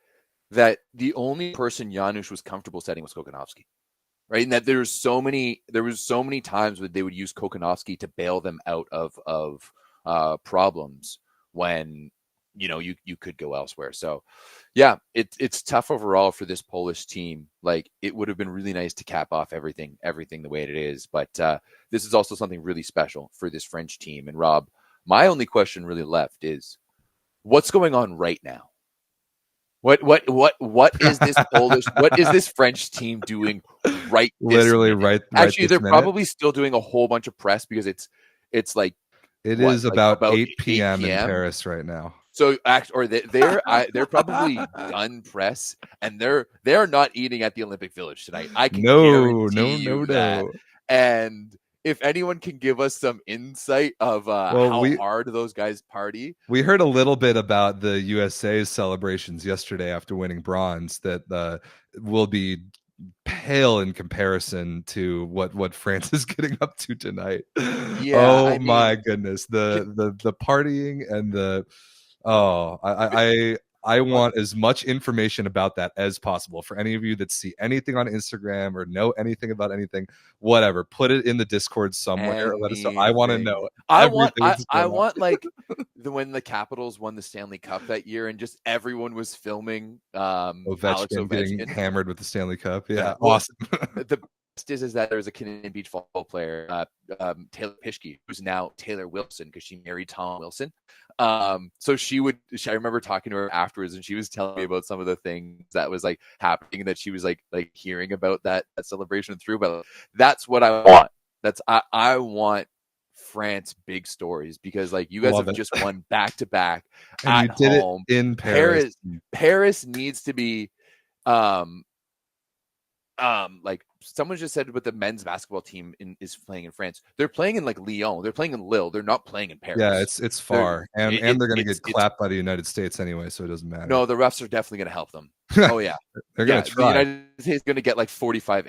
that the only person Janusz was comfortable setting was Kokonowski, right? And that there was so many times where they would use Kokonowski to bail them out of problems when you could go elsewhere. So yeah, it's tough overall for this Polish team. Like, it would have been really nice to cap off everything the way it is, but this is also something really special for this French team. And Rob, my only question really left is, what's going on right now? What is this what is this French team doing right this Literally minute? right Actually, this they're minute? probably still doing a whole bunch of press because it's like it is about 8 p.m. in Paris right now. So they're probably done press, and they're not eating at the Olympic Village tonight. I can guarantee you that. And if anyone can give us some insight of how hard those guys party. We heard a little bit about the USA's celebrations yesterday after winning bronze that will be pale in comparison to what France is getting up to tonight. Yeah, my goodness. The partying and I want as much information about that as possible. For any of you that see anything on Instagram or know anything about anything, whatever, put it in the Discord somewhere. Let us know. I want to know. I want like when the Capitals won the Stanley Cup that year, and just everyone was filming Ovechkin getting hammered with the Stanley Cup. Yeah, well, awesome. The best is that there's a Canadian beach volleyball player, Taylor Pischke, who's now Taylor Wilson because she married Tom Wilson. So I remember talking to her afterwards, and she was telling me about some of the things that was like happening that she was like hearing about that celebration through. But that's what I want. I want France big stories, because like you guys have just won back to back at home in Paris. Paris needs to be like someone just said, what the men's basketball team is playing in France. They're playing in like Lyon. They're playing in Lille. They're not playing in Paris. Yeah, it's far, and they're going to get clapped by the United States anyway, so it doesn't matter. No, the refs are definitely going to help them. Oh yeah, they're going to try. The United States is going to get like 45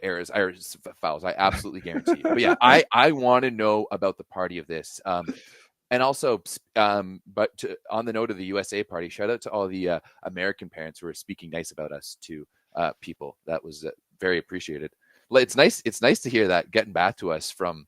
fouls. I absolutely guarantee you. But yeah, I want to know about the party of this. And also, on the note of the USA party, shout out to all the American parents who are speaking nice about us to people. That was very appreciated. It's nice to hear that getting back to us from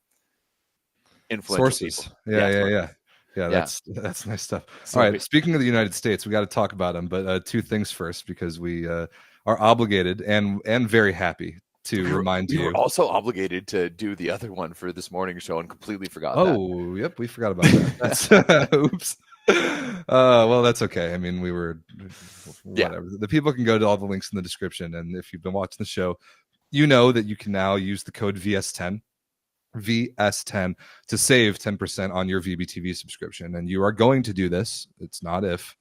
influential sources. Yeah. That's nice stuff. All right, speaking of the United States, we got to talk about them, but two things first, because we are obligated and very happy to remind you. We're also obligated to do the other one for this morning show and completely forgot that. Yep, we forgot about that. Oops. Well, that's okay. I mean, we were whatever. The people can go to all the links in the description, and if you've been watching the show, you know that you can now use the code VS10 to save 10% on your VBTV subscription. And you are going to do this. It's not if.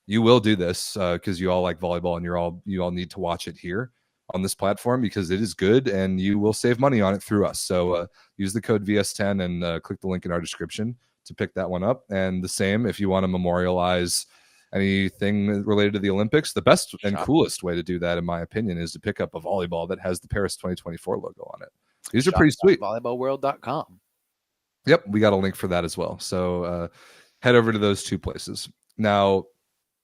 You will do this because you all like volleyball, and you all need to watch it here on this platform because it is good, and you will save money on it through us. So use the code VS10 and click the link in our description to pick that one up. And the same if you want to memorialize anything related to the Olympics. The best and coolest way to do that, in my opinion, is to pick up a volleyball that has the Paris 2024 logo on it. These are pretty sweet. Volleyballworld.com. Yep, we got a link for that as well. So head over to those two places. Now,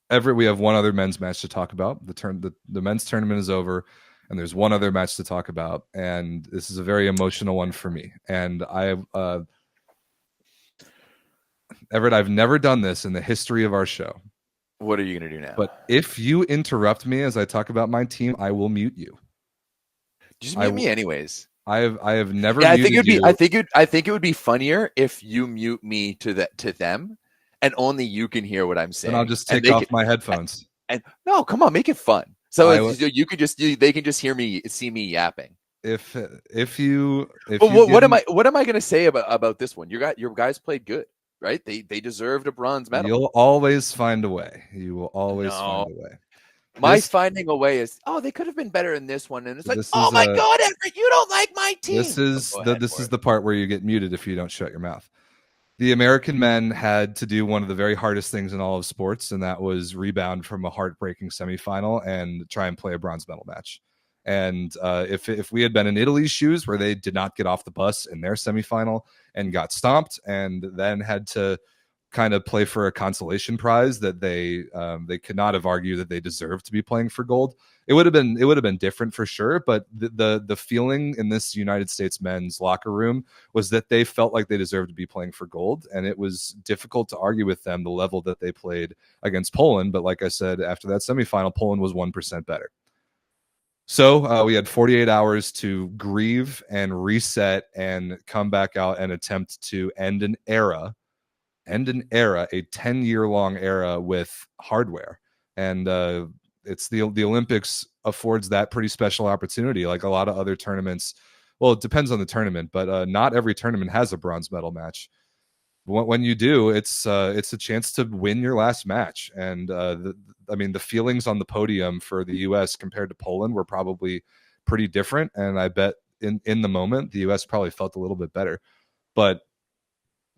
Everett, we have one other men's match to talk about. The men's tournament is over, and there's one other match to talk about, and this is a very emotional one for me. And Everett, I've never done this in the history of our show. What are you going to do now? But if you interrupt me as I talk about my team, I will mute you. Just mute me anyways. I have never. Yeah, I think it would be funnier if you mute me to them, and only you can hear what I'm saying. And I'll just take off my headphones. And no, come on, make it fun. So they can just see me yapping. What am I going to say about this one? Your guys played good. Right? They deserved a bronze medal. You'll always find a way. You will always find a way. Finding a way is, they could have been better in this one. And it's like, my God, Everett, you don't like my team. This is the part where you get muted if you don't shut your mouth. The American men had to do one of the very hardest things in all of sports, and that was rebound from a heartbreaking semifinal and try and play a bronze medal match. And if we had been in Italy's shoes, where they did not get off the bus in their semifinal and got stomped, and then had to kind of play for a consolation prize that they could not have argued that they deserved to be playing for gold, it would have been different for sure. But the feeling in this United States men's locker room was that they felt like they deserved to be playing for gold, and it was difficult to argue with them the level that they played against Poland. But like I said, after that semifinal, Poland was 1% better. So we had 48 hours to grieve and reset and come back out and attempt to end an era, a 10-year-long era with hardware. And it's the Olympics affords that pretty special opportunity. Like a lot of other tournaments, well, it depends on the tournament, but not every tournament has a bronze medal match. When you do, it's a chance to win your last match. And the feelings on the podium for the U.S. compared to Poland were probably pretty different. And I bet in the moment, the U.S. probably felt a little bit better. But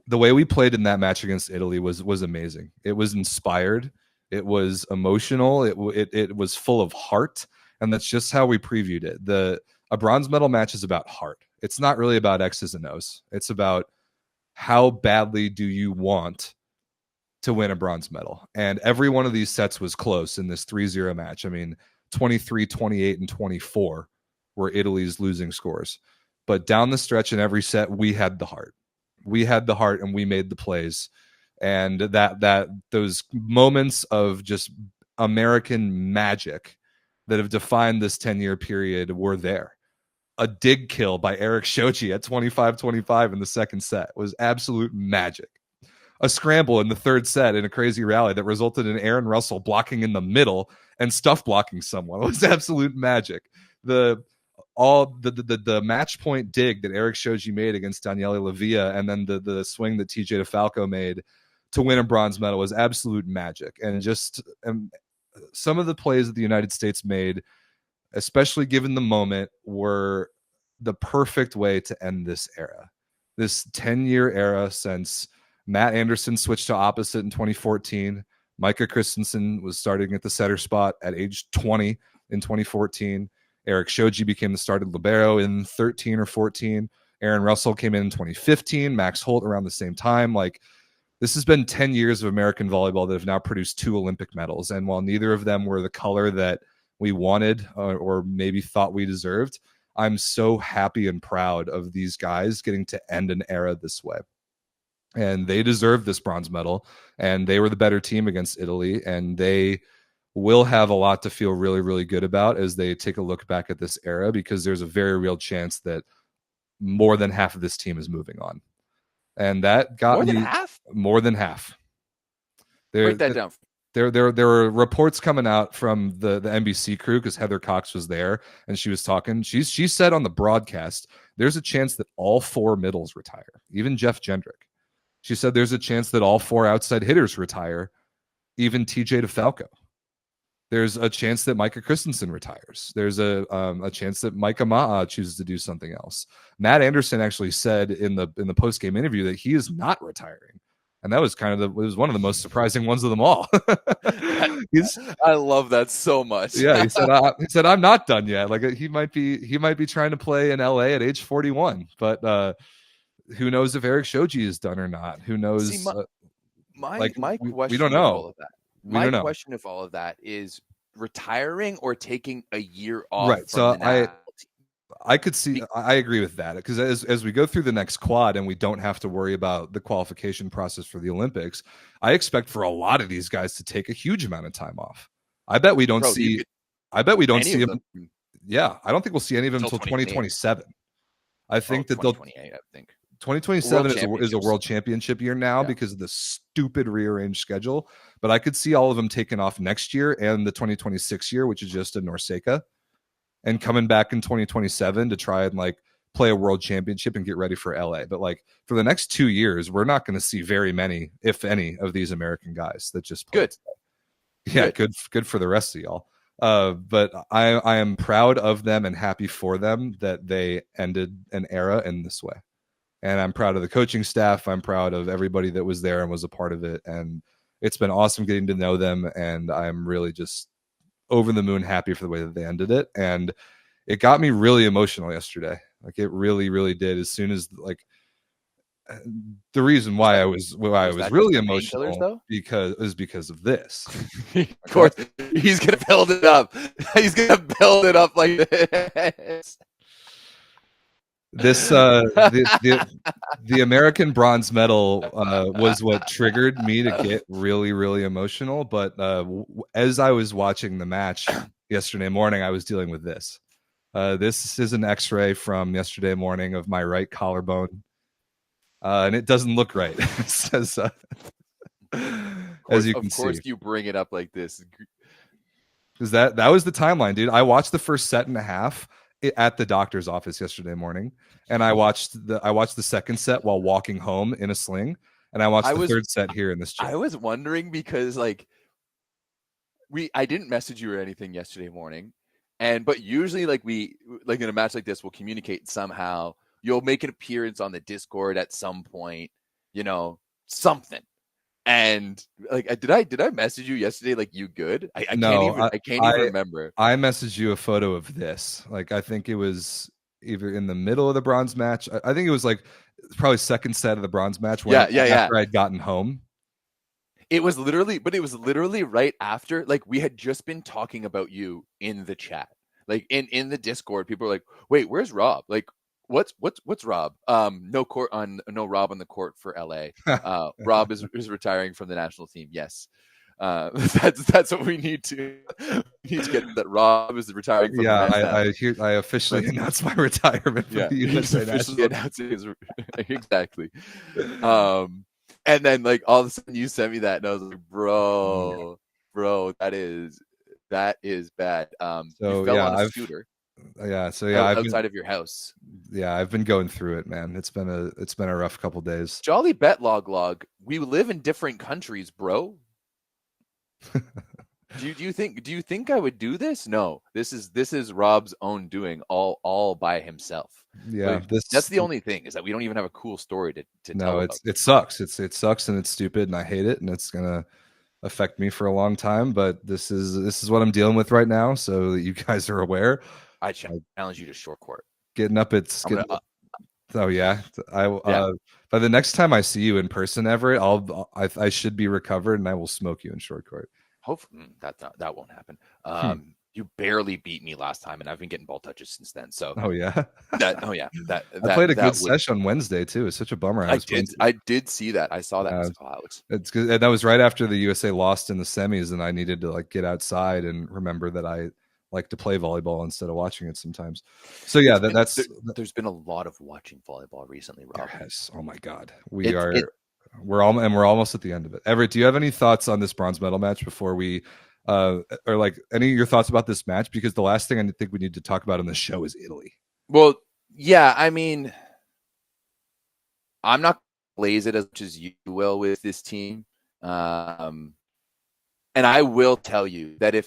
the way we played in that match against Italy was amazing. It was inspired. It was emotional. It was full of heart. And that's just how we previewed it. A bronze medal match is about heart. It's not really about X's and O's. It's about how badly do you want to win a bronze medal? And every one of these sets was close in this 3-0 match. I mean, 23, 28, and 24 were Italy's losing scores. But down the stretch in every set, we had the heart. We had the heart and we made the plays. And those moments of just American magic that have defined this 10-year period were there. A dig kill by Eric Shoji at 25-25 in the second set was absolute magic. A scramble in the third set in a crazy rally that resulted in Aaron Russell blocking in the middle and stuff blocking someone was absolute magic. The match point dig that Eric Shoji made against Daniele Lavia, and then the swing that TJ DeFalco made to win a bronze medal was absolute magic. And just some of the plays that the United States made, especially given the moment, were the perfect way to end this era. This 10-year era since Matt Anderson switched to opposite in 2014. Micah Christensen was starting at the setter spot at age 20 in 2014. Eric Shoji became the starting libero in 13 or 14. Aaron Russell came in 2015. Max Holt around the same time. Like, this has been 10 years of American volleyball that have now produced 2 Olympic medals. And while neither of them were the color that we wanted or maybe thought we deserved, I'm so happy and proud of these guys getting to end an era this way. And they deserve this bronze medal, and they were the better team against Italy, and they will have a lot to feel really, really good about as they take a look back at this era, because there's a very real chance that more than half of this team is moving on. And that got more me than half. More than half. Break that down. There were reports coming out from the NBC crew, because Heather Cox was there and she was talking. She said on the broadcast, there's a chance that all 4 middles retire, even Jeff Jendrick. She said there's a chance that all 4 outside hitters retire, even TJ DeFalco. There's a chance that Micah Christensen retires. There's a chance that Micah Ma'a chooses to do something else. Matt Anderson actually said in the post-game interview that he is not retiring. And that was one of the most surprising ones of them all. I love that so much. Yeah, he said I'm not done yet. Like, he might be trying to play in LA at age 41, but who knows if Eric Shoji is done or not? Who knows? See, my question. We don't know. All of that. My question, if all of that is retiring or taking a year off. Right. So I could see. I agree with that, because as we go through the next quad and we don't have to worry about the qualification process for the Olympics, I expect for a lot of these guys to take a huge amount of time off. I bet we don't see. I bet we don't see them. Yeah, I don't think we'll see any of them until 2027. I think that they'll. 2028, I think. 2027 is a world championship year now, because of the stupid rearranged schedule. But I could see all of them taking off next year and the 2026 year, which is just a Norseca, and coming back in 2027 to try and play a world championship and get ready for LA. But for the next 2 years, we're not going to see very many, if any, of these American guys that just play. Good. Yeah, good for the rest of y'all. But I am proud of them and happy for them that they ended an era in this way. And I'm proud of the coaching staff. I'm proud of everybody that was there and was a part of it. And it's been awesome getting to know them. And I'm really just over the moon happy for the way that they ended it. And it got me really emotional yesterday. Like it really, really did. As soon as like the reason why I was really emotional because of this. Of course, he's gonna build it up. He's gonna build it up like this. The American bronze medal was what triggered me to get really, really emotional. But as I was watching the match yesterday morning, I was dealing with this. This is an X-ray from yesterday morning of my right collarbone, and it doesn't look right. It says, as you can see. Of course, you bring it up like this. Because that was the timeline, dude. I watched the first set and a half at the doctor's office yesterday morning, and I watched the second set while walking home in a sling, and I watched the third set here in this chair. I was wondering because like I didn't message you or anything yesterday morning, but usually like in a match like this we'll communicate somehow. You'll make an appearance on the Discord at some point, something. And like, did I message you yesterday? Like, you good? I can't even remember. I messaged you a photo of this. Like, I think it was either in the middle of the bronze match. I think it was like probably second set of the bronze match. After I'd gotten home. It was literally right after. Like, we had just been talking about you in the chat, like in the Discord. People were like, "Wait, where's Rob? Like, what's Rob? No Rob on the court for LA. Rob is retiring from the national team. Yes, that's what we need to get. That Rob is retiring. From I officially announced my retirement from the USA national team. Exactly. And then like all of a sudden you sent me that, and I was like, bro, that is bad. You fell on a scooter. Outside of your house. Yeah, I've been going through it, man. It's been a rough couple days. Jolly bet log. We live in different countries, bro. Do you think I would do this? No. This is Rob's own doing, all by himself. Yeah, that's the only thing, is that we don't even have a cool story to tell. No, it sucks. It sucks and it's stupid and I hate it and it's gonna affect me for a long time. But this is what I'm dealing with right now, so that you guys are aware. I challenge you to short court. Oh yeah, by the next time I see you in person, Everett, I should be recovered and I will smoke you in short court. Hopefully that won't happen. You barely beat me last time, and I've been getting ball touches since then. So I played a good session on Wednesday too. It's such a bummer. I did see that. I saw that. It's good, and that was right after the USA lost in the semis, and I needed to like get outside and remember that I like to play volleyball instead of watching it sometimes. So yeah, there's been a lot of watching volleyball recently, Rob. Yes. Oh my God, we're almost at the end of it. Everett, do you have any thoughts on this bronze medal match before we, or like any of your thoughts about this match? Because the last thing I think we need to talk about on the show is Italy. Well, yeah, I mean, I'm not blaze it as much as you will with this team, and I will tell you that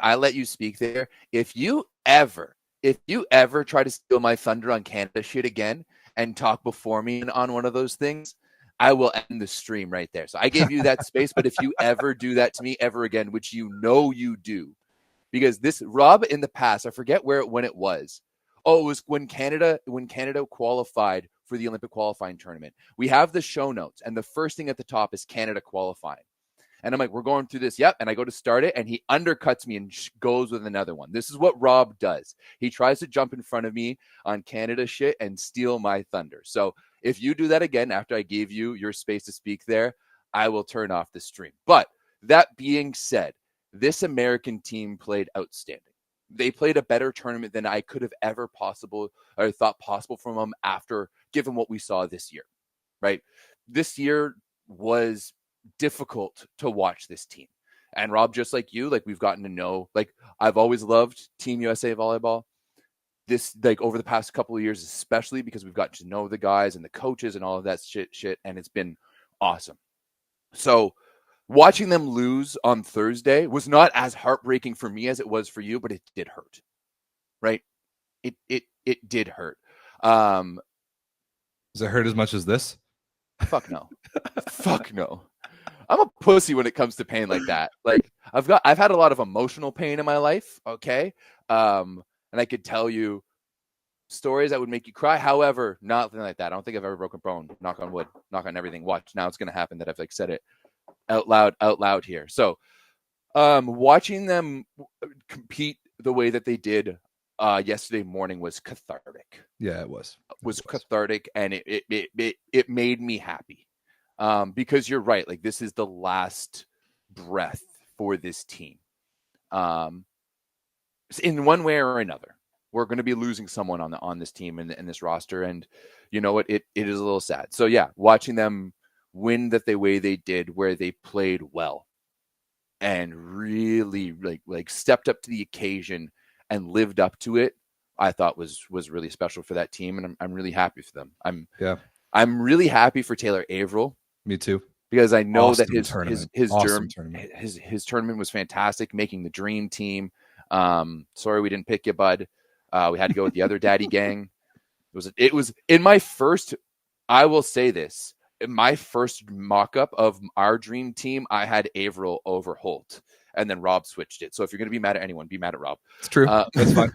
I let you speak there. If you ever try to steal my thunder on Canada shit again and talk before me on one of those things, I will end the stream right there. So I gave you that space, but if you ever do that to me ever again, which you do, because this Rob in the past, I forget when it was. Oh, it was when Canada qualified for the Olympic qualifying tournament. We have the show notes, and the first thing at the top is Canada qualifying. And I'm like, we're going through this. Yep. And I go to start it, and he undercuts me and goes with another one. This is what Rob does. He tries to jump in front of me on Canada shit and steal my thunder. So if you do that again after I gave you your space to speak there, I will turn off the stream. But that being said, this American team played outstanding. They played a better tournament than I could have ever thought possible from them given what we saw this year, right? This year was difficult to watch this team. And Rob, just like you, like we've gotten to know, like I've always loved Team USA volleyball. This, like over the past couple of years, especially because we've gotten to know the guys and the coaches and all of that shit, and it's been awesome. So watching them lose on Thursday was not as heartbreaking for me as it was for you, but it did hurt, right? It did hurt. Does it hurt as much as this? Fuck no. Fuck no. I'm a pussy when it comes to pain like that. Like I've had a lot of emotional pain in my life. Okay. and I could tell you stories that would make you cry. However, nothing like that. I don't think I've ever broken a bone. Knock on wood. Knock on everything. Watch. Now it's going to happen that I've like said it out loud here. So, watching them compete the way that they did yesterday morning was cathartic. Yeah, it was. Cathartic, and it made me happy. Because you're right. Like, this is the last breath for this team. In one way or another, we're going to be losing someone on this team and this roster. And you know what? It is a little sad. So yeah, watching them win the way they did, where they played well and really like stepped up to the occasion and lived up to it, I thought was really special for that team. And I'm really happy for them. I'm really happy for Taylor Averill. Me too. Because I know awesome that his tournament was fantastic, making the dream team. Sorry we didn't pick you, bud. We had to go with the other daddy gang. It was in my first, I will say this, in my first mock-up of our dream team, I had Averill over Holt, and then Rob switched it. So if you're going to be mad at anyone, be mad at Rob. It's true. That's fine.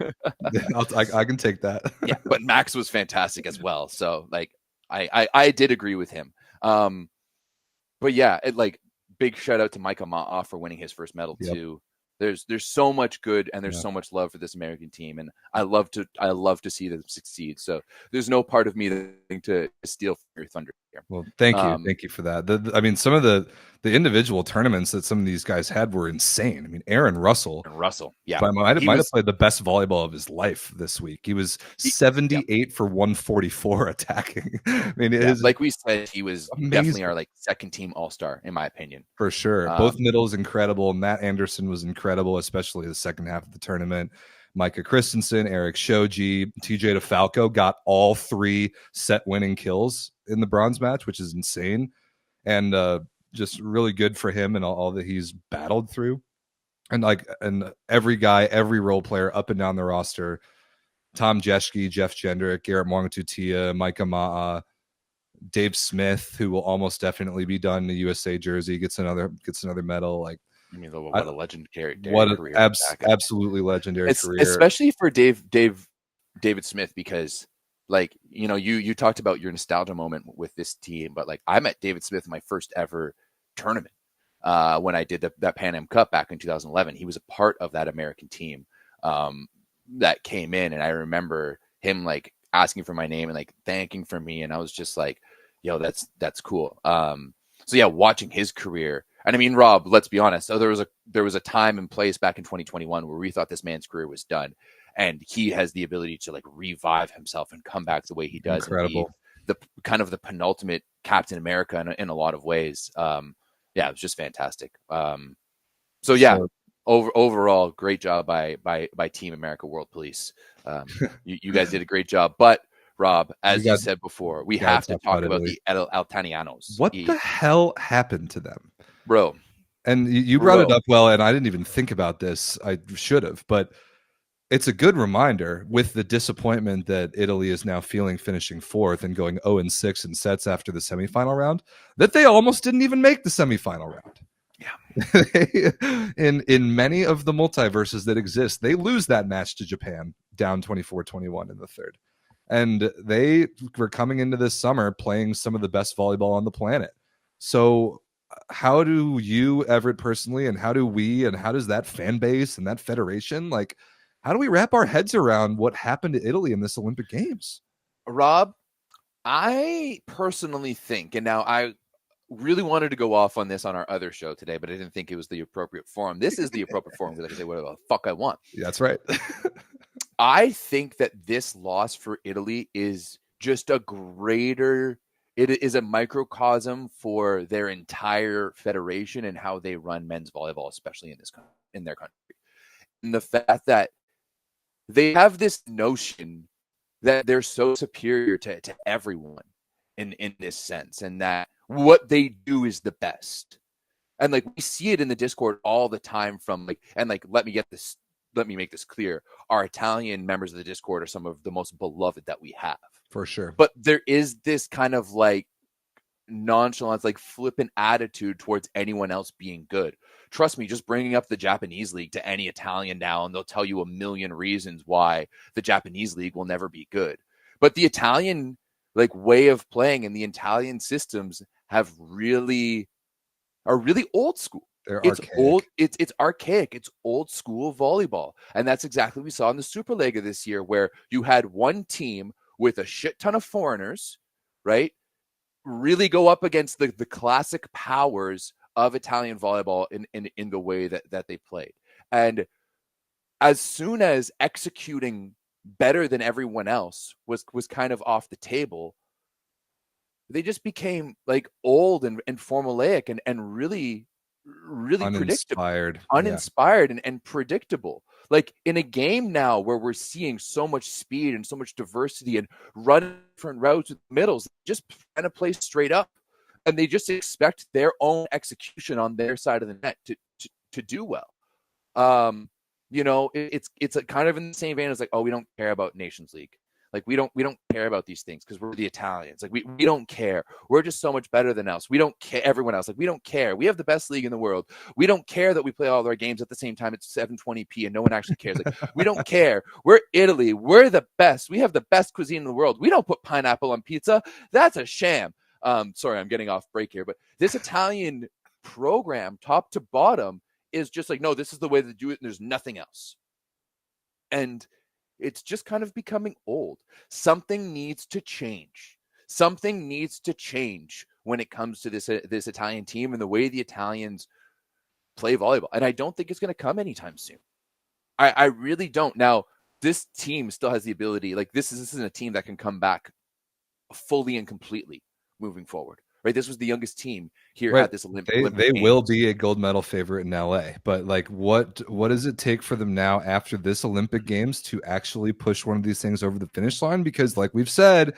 I can take that. Yeah, but Max was fantastic as well. So like, I did agree with him. But yeah, big shout out to Micah Ma'a for winning his first medal too. There's so much good, and there's so much love for this American team, and I love to see them succeed. So there's no part of me that to steal your thunder here. Well, thank you for that. I mean, some of the individual tournaments that some of these guys had were insane. I mean, Aaron Russell, yeah, might have played the best volleyball of his life this week. He was 78 for 144 attacking. I mean, it is like we said, he was amazing. Definitely our second team all-star in my opinion, for sure. Both middles incredible. Matt Anderson was incredible, especially the second half of the tournament. Micah Christensen, Eric Shoji, TJ DeFalco got all 3 set winning kills in the bronze match, which is insane. And just really good for him and all that he's battled through. And every guy, every role player up and down the roster, Tom Jeschke, Jeff Jendrick, Garrett Mwangatutia, Micah Ma'a, Dave Smith, who will almost definitely be done in the USA jersey, gets another medal. Like, I mean, what a legendary career. Absolutely legendary career. Especially for David Smith, because you talked about your nostalgia moment with this team, but I met David Smith in my first ever tournament when I did that Pan Am Cup back in 2011. He was a part of that American team that came in, and I remember him asking for my name and thanking for me, and I was just like, yo, that's cool. So yeah, watching his career. And I mean, Rob, let's be honest. So there was a time and place back in 2021 where we thought this man's career was done, and he has the ability to revive himself and come back the way he does. Incredible. The kind of the penultimate Captain America in a lot of ways. Yeah, it was just fantastic. So yeah, overall, great job by Team America World Police. You guys did a great job, but Rob, as you said before, we have to talk about the Altanianos. What the hell happened to them? Bro. And you brought it up well, and I didn't even think about this. I should have, but it's a good reminder with the disappointment that Italy is now feeling finishing 4th and going 0-6 in sets after the semifinal round, that they almost didn't even make the semifinal round. Yeah. in many of the multiverses that exist, they lose that match to Japan down 24-21 in the third. And they were coming into this summer playing some of the best volleyball on the planet. So how do you, Everett, personally, and how do we, and how does that fan base and that federation, how do we wrap our heads around what happened to Italy in this Olympic Games? Rob, I personally think, and now I really wanted to go off on this on our other show today, but I didn't think it was the appropriate forum. This is the appropriate forum because I can say whatever the fuck I want. Yeah, that's right. I think that this loss for Italy is just it is a microcosm for their entire federation and how they run men's volleyball, especially in their country. And the fact that they have this notion that they're so superior to everyone in this sense, and that what they do is the best. And we see it in the Discord all the time from let me make this clear. Our Italian members of the Discord are some of the most beloved that we have. For sure. But there is this kind of nonchalance, like flippant attitude towards anyone else being good. Trust me, just bringing up the Japanese league to any Italian now, and they'll tell you a million reasons why the Japanese league will never be good. But the Italian like way of playing and the Italian systems are really old school. It's archaic. old. It's archaic. It's old school volleyball. And that's exactly what we saw in the Superliga this year, where you had one team with a shit ton of foreigners, right? Really go up against the classic powers of Italian volleyball in the way that they played. And as soon as executing better than everyone else was kind of off the table, they just became like old and formulaic and really uninspired and predictable. Like in a game now where we're seeing so much speed and so much diversity and run different routes with middles, just kind of play straight up, and they just expect their own execution on their side of the net to do well. It's a kind of in the same vein as like, oh, we don't care about Nations League. Like we don't care about these things because we're the Italians. Like we don't care. We're just so much better than us. We don't care. Everyone else, like we don't care. We have the best league in the world. We don't care that we play all our games at the same time. It's 720p and no one actually cares. Like we don't care. We're Italy. We're the best. We have the best cuisine in the world. We don't put pineapple on pizza. That's a sham. Sorry, I'm getting off break here, but this Italian program, top to bottom, is just like, no, this is the way to do it, and there's nothing else. And it's just kind of becoming old. Something needs to change. Something needs to change when it comes to this Italian team and the way the Italians play volleyball. And I don't think it's going to come anytime soon. I really don't. Now, this team still has the ability, like this isn't a team that can come back fully and completely moving forward. Right, this was the youngest team here at this Olympic. They will be a gold medal favorite in LA, but like, what does it take for them now after this Olympic Games to actually push one of these things over the finish line? Because, like we've said,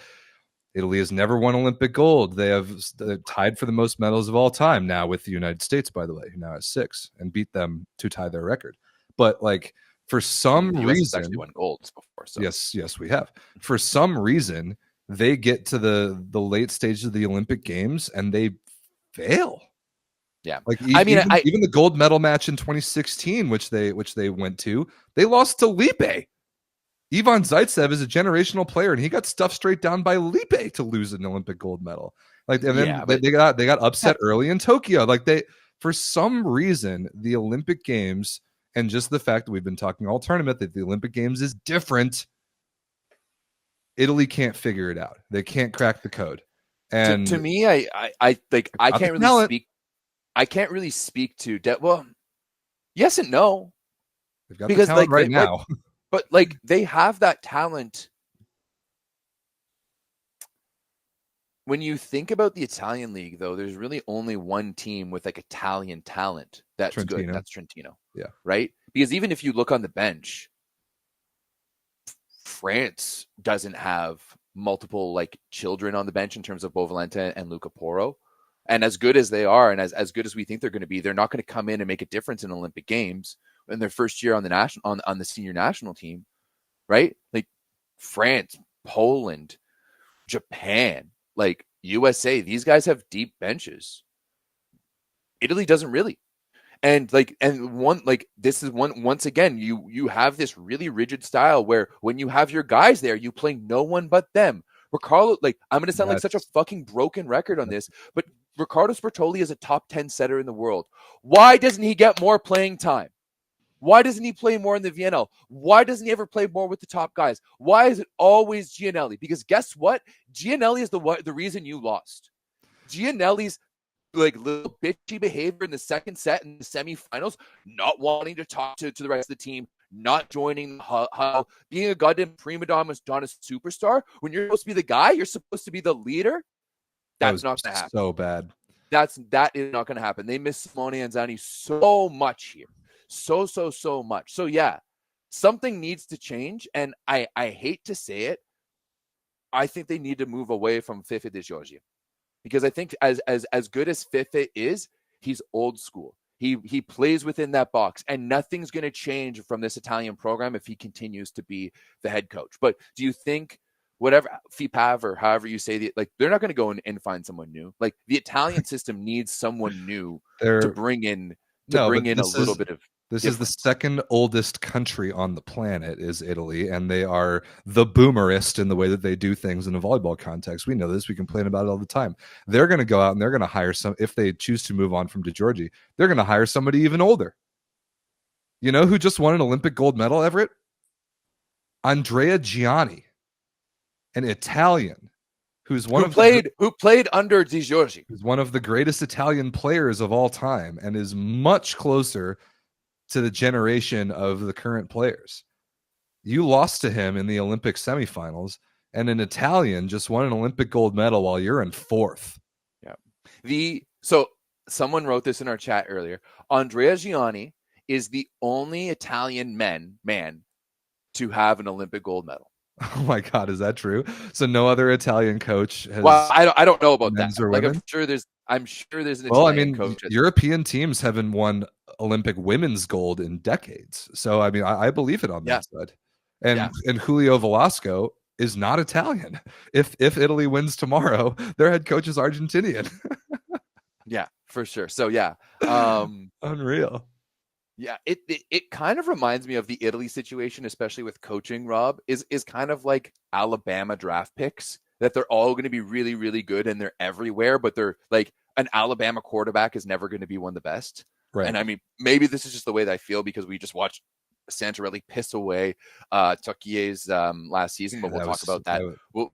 Italy has never won Olympic gold. They have tied for the most medals of all time now with the United States, by the way, who now has 6 and beat them to tie their record. But like, for some reason, actually won golds before. So. Yes, we have. For some reason, they get to the late stages of the Olympic Games and they fail. Yeah, like even the gold medal match in 2016, which they went to, they lost to Lipe. Ivan Zaitsev is a generational player, and he got stuffed straight down by Lipe to lose an Olympic gold medal. Like, and then they got upset early in Tokyo. Like for some reason, the Olympic Games, and just the fact that we've been talking all tournament that the Olympic Games is different. Italy can't figure it out. They can't crack the code. And to me, I can't really speak to well, yes and no. They've got because the talent right now. But like they have that talent. When you think about the Italian league, though, there's really only one team with like Italian talent that's Trentino. Good. That's Trentino. Yeah. Right? Because even if you look on the bench, France doesn't have multiple like children on the bench in terms of Bovalenta and Luca Poro. And as good as they are, and as good as we think they're going to be, they're not going to come in and make a difference in Olympic Games in their first year on the on the senior national team, right? Like France, Poland, Japan, like USA, these guys have deep benches. Italy doesn't really. And this is once again, you have this really rigid style where when you have your guys there, you play no one but them. Ricardo, like I'm going to sound like such a fucking broken record on this, but Riccardo Sbertoli is a top 10 setter in the world. Why doesn't he get more playing time? Why doesn't he play more in the VNL? Why doesn't he ever play more with the top guys? Why is it always Gianelli? Because guess what? Gianelli is the reason you lost. Gianelli's like little bitchy behavior in the second set in the semifinals, not wanting to talk to the rest of the team, not joining the huddle, being a goddamn prima donna superstar when you're supposed to be the guy, you're supposed to be the leader. That's not going to happen. So bad. That is not going to happen. They miss Simone Anzani so much here. So much. So yeah, something needs to change. And I hate to say it. I think they need to move away from Fife de Giorgio. Because I think as good as Fife is, he's old school. He plays within that box, and nothing's going to change from this Italian program if he continues to be the head coach. But do you think whatever FIPAV or however you say like they're not going to go and find someone new. Like the Italian system needs someone new to bring in a little bit of. This is the second oldest country on the planet is Italy, and they are the boomerist in the way that they do things in a volleyball context. We know this. We complain about it all the time. They're going to go out and they're going to hire if they choose to move on from DeGiorgi, they're going to hire somebody even older. You know who just won an Olympic gold medal, Everett? Andrea Gianni, an Italian who played under DeGiorgi. Who's one of the greatest Italian players of all time and is much closer to the generation of the current players. You lost to him in the Olympic semifinals, and an Italian just won an Olympic gold medal while you're in fourth. Yeah. So someone wrote this in our chat earlier. Andrea Gianni is the only Italian man to have an Olympic gold medal. Oh my God, is that true? So no other Italian coach has. Well, I don't know about that. Like I'm sure there's an Italian coach. European teams haven't won Olympic women's gold in decades. So I mean, I believe it on that side. And Julio Velasco is not Italian. If Italy wins tomorrow, their head coach is Argentinian. Yeah, for sure. So yeah, unreal. Yeah, it kind of reminds me of the Italy situation, especially with coaching, Rob, is kind of like Alabama draft picks, that they're all going to be really, really good and they're everywhere, but they're like an Alabama quarterback is never going to be one of the best. Right. And I mean, maybe this is just the way that I feel because we just watched Santarelli piss away Türkiye's last season, but we'll talk about that.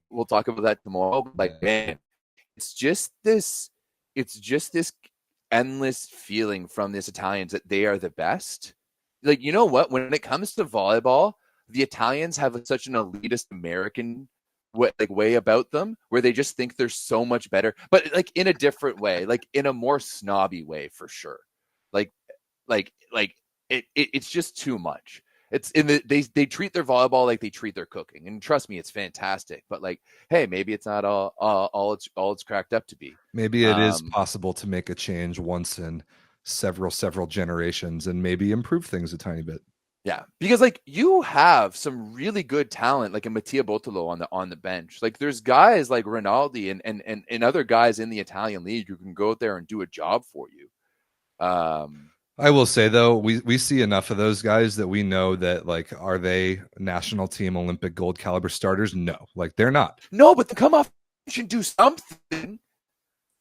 We'll talk about that tomorrow. Like, man, it's just this endless feeling from these Italians that they are the best. Like, you know what? When it comes to volleyball, the Italians have such an elitist American way about them, where they just think they're so much better, but like in a different way, like in a more snobby way, for sure. It's just too much. It's they treat their volleyball like they treat their cooking, and trust me, it's fantastic. But like, hey, maybe it's not all it's cracked up to be. Maybe it is possible to make a change once in several generations, and maybe improve things a tiny bit. Yeah, because like you have some really good talent, like a Mattia Bottolo on the bench. Like there's guys like Rinaldi and other guys in the Italian league who can go out there and do a job for you. I will say though, we see enough of those guys that we know that, like, are they national team Olympic gold caliber starters? No, like they're not. No, but to come off and do something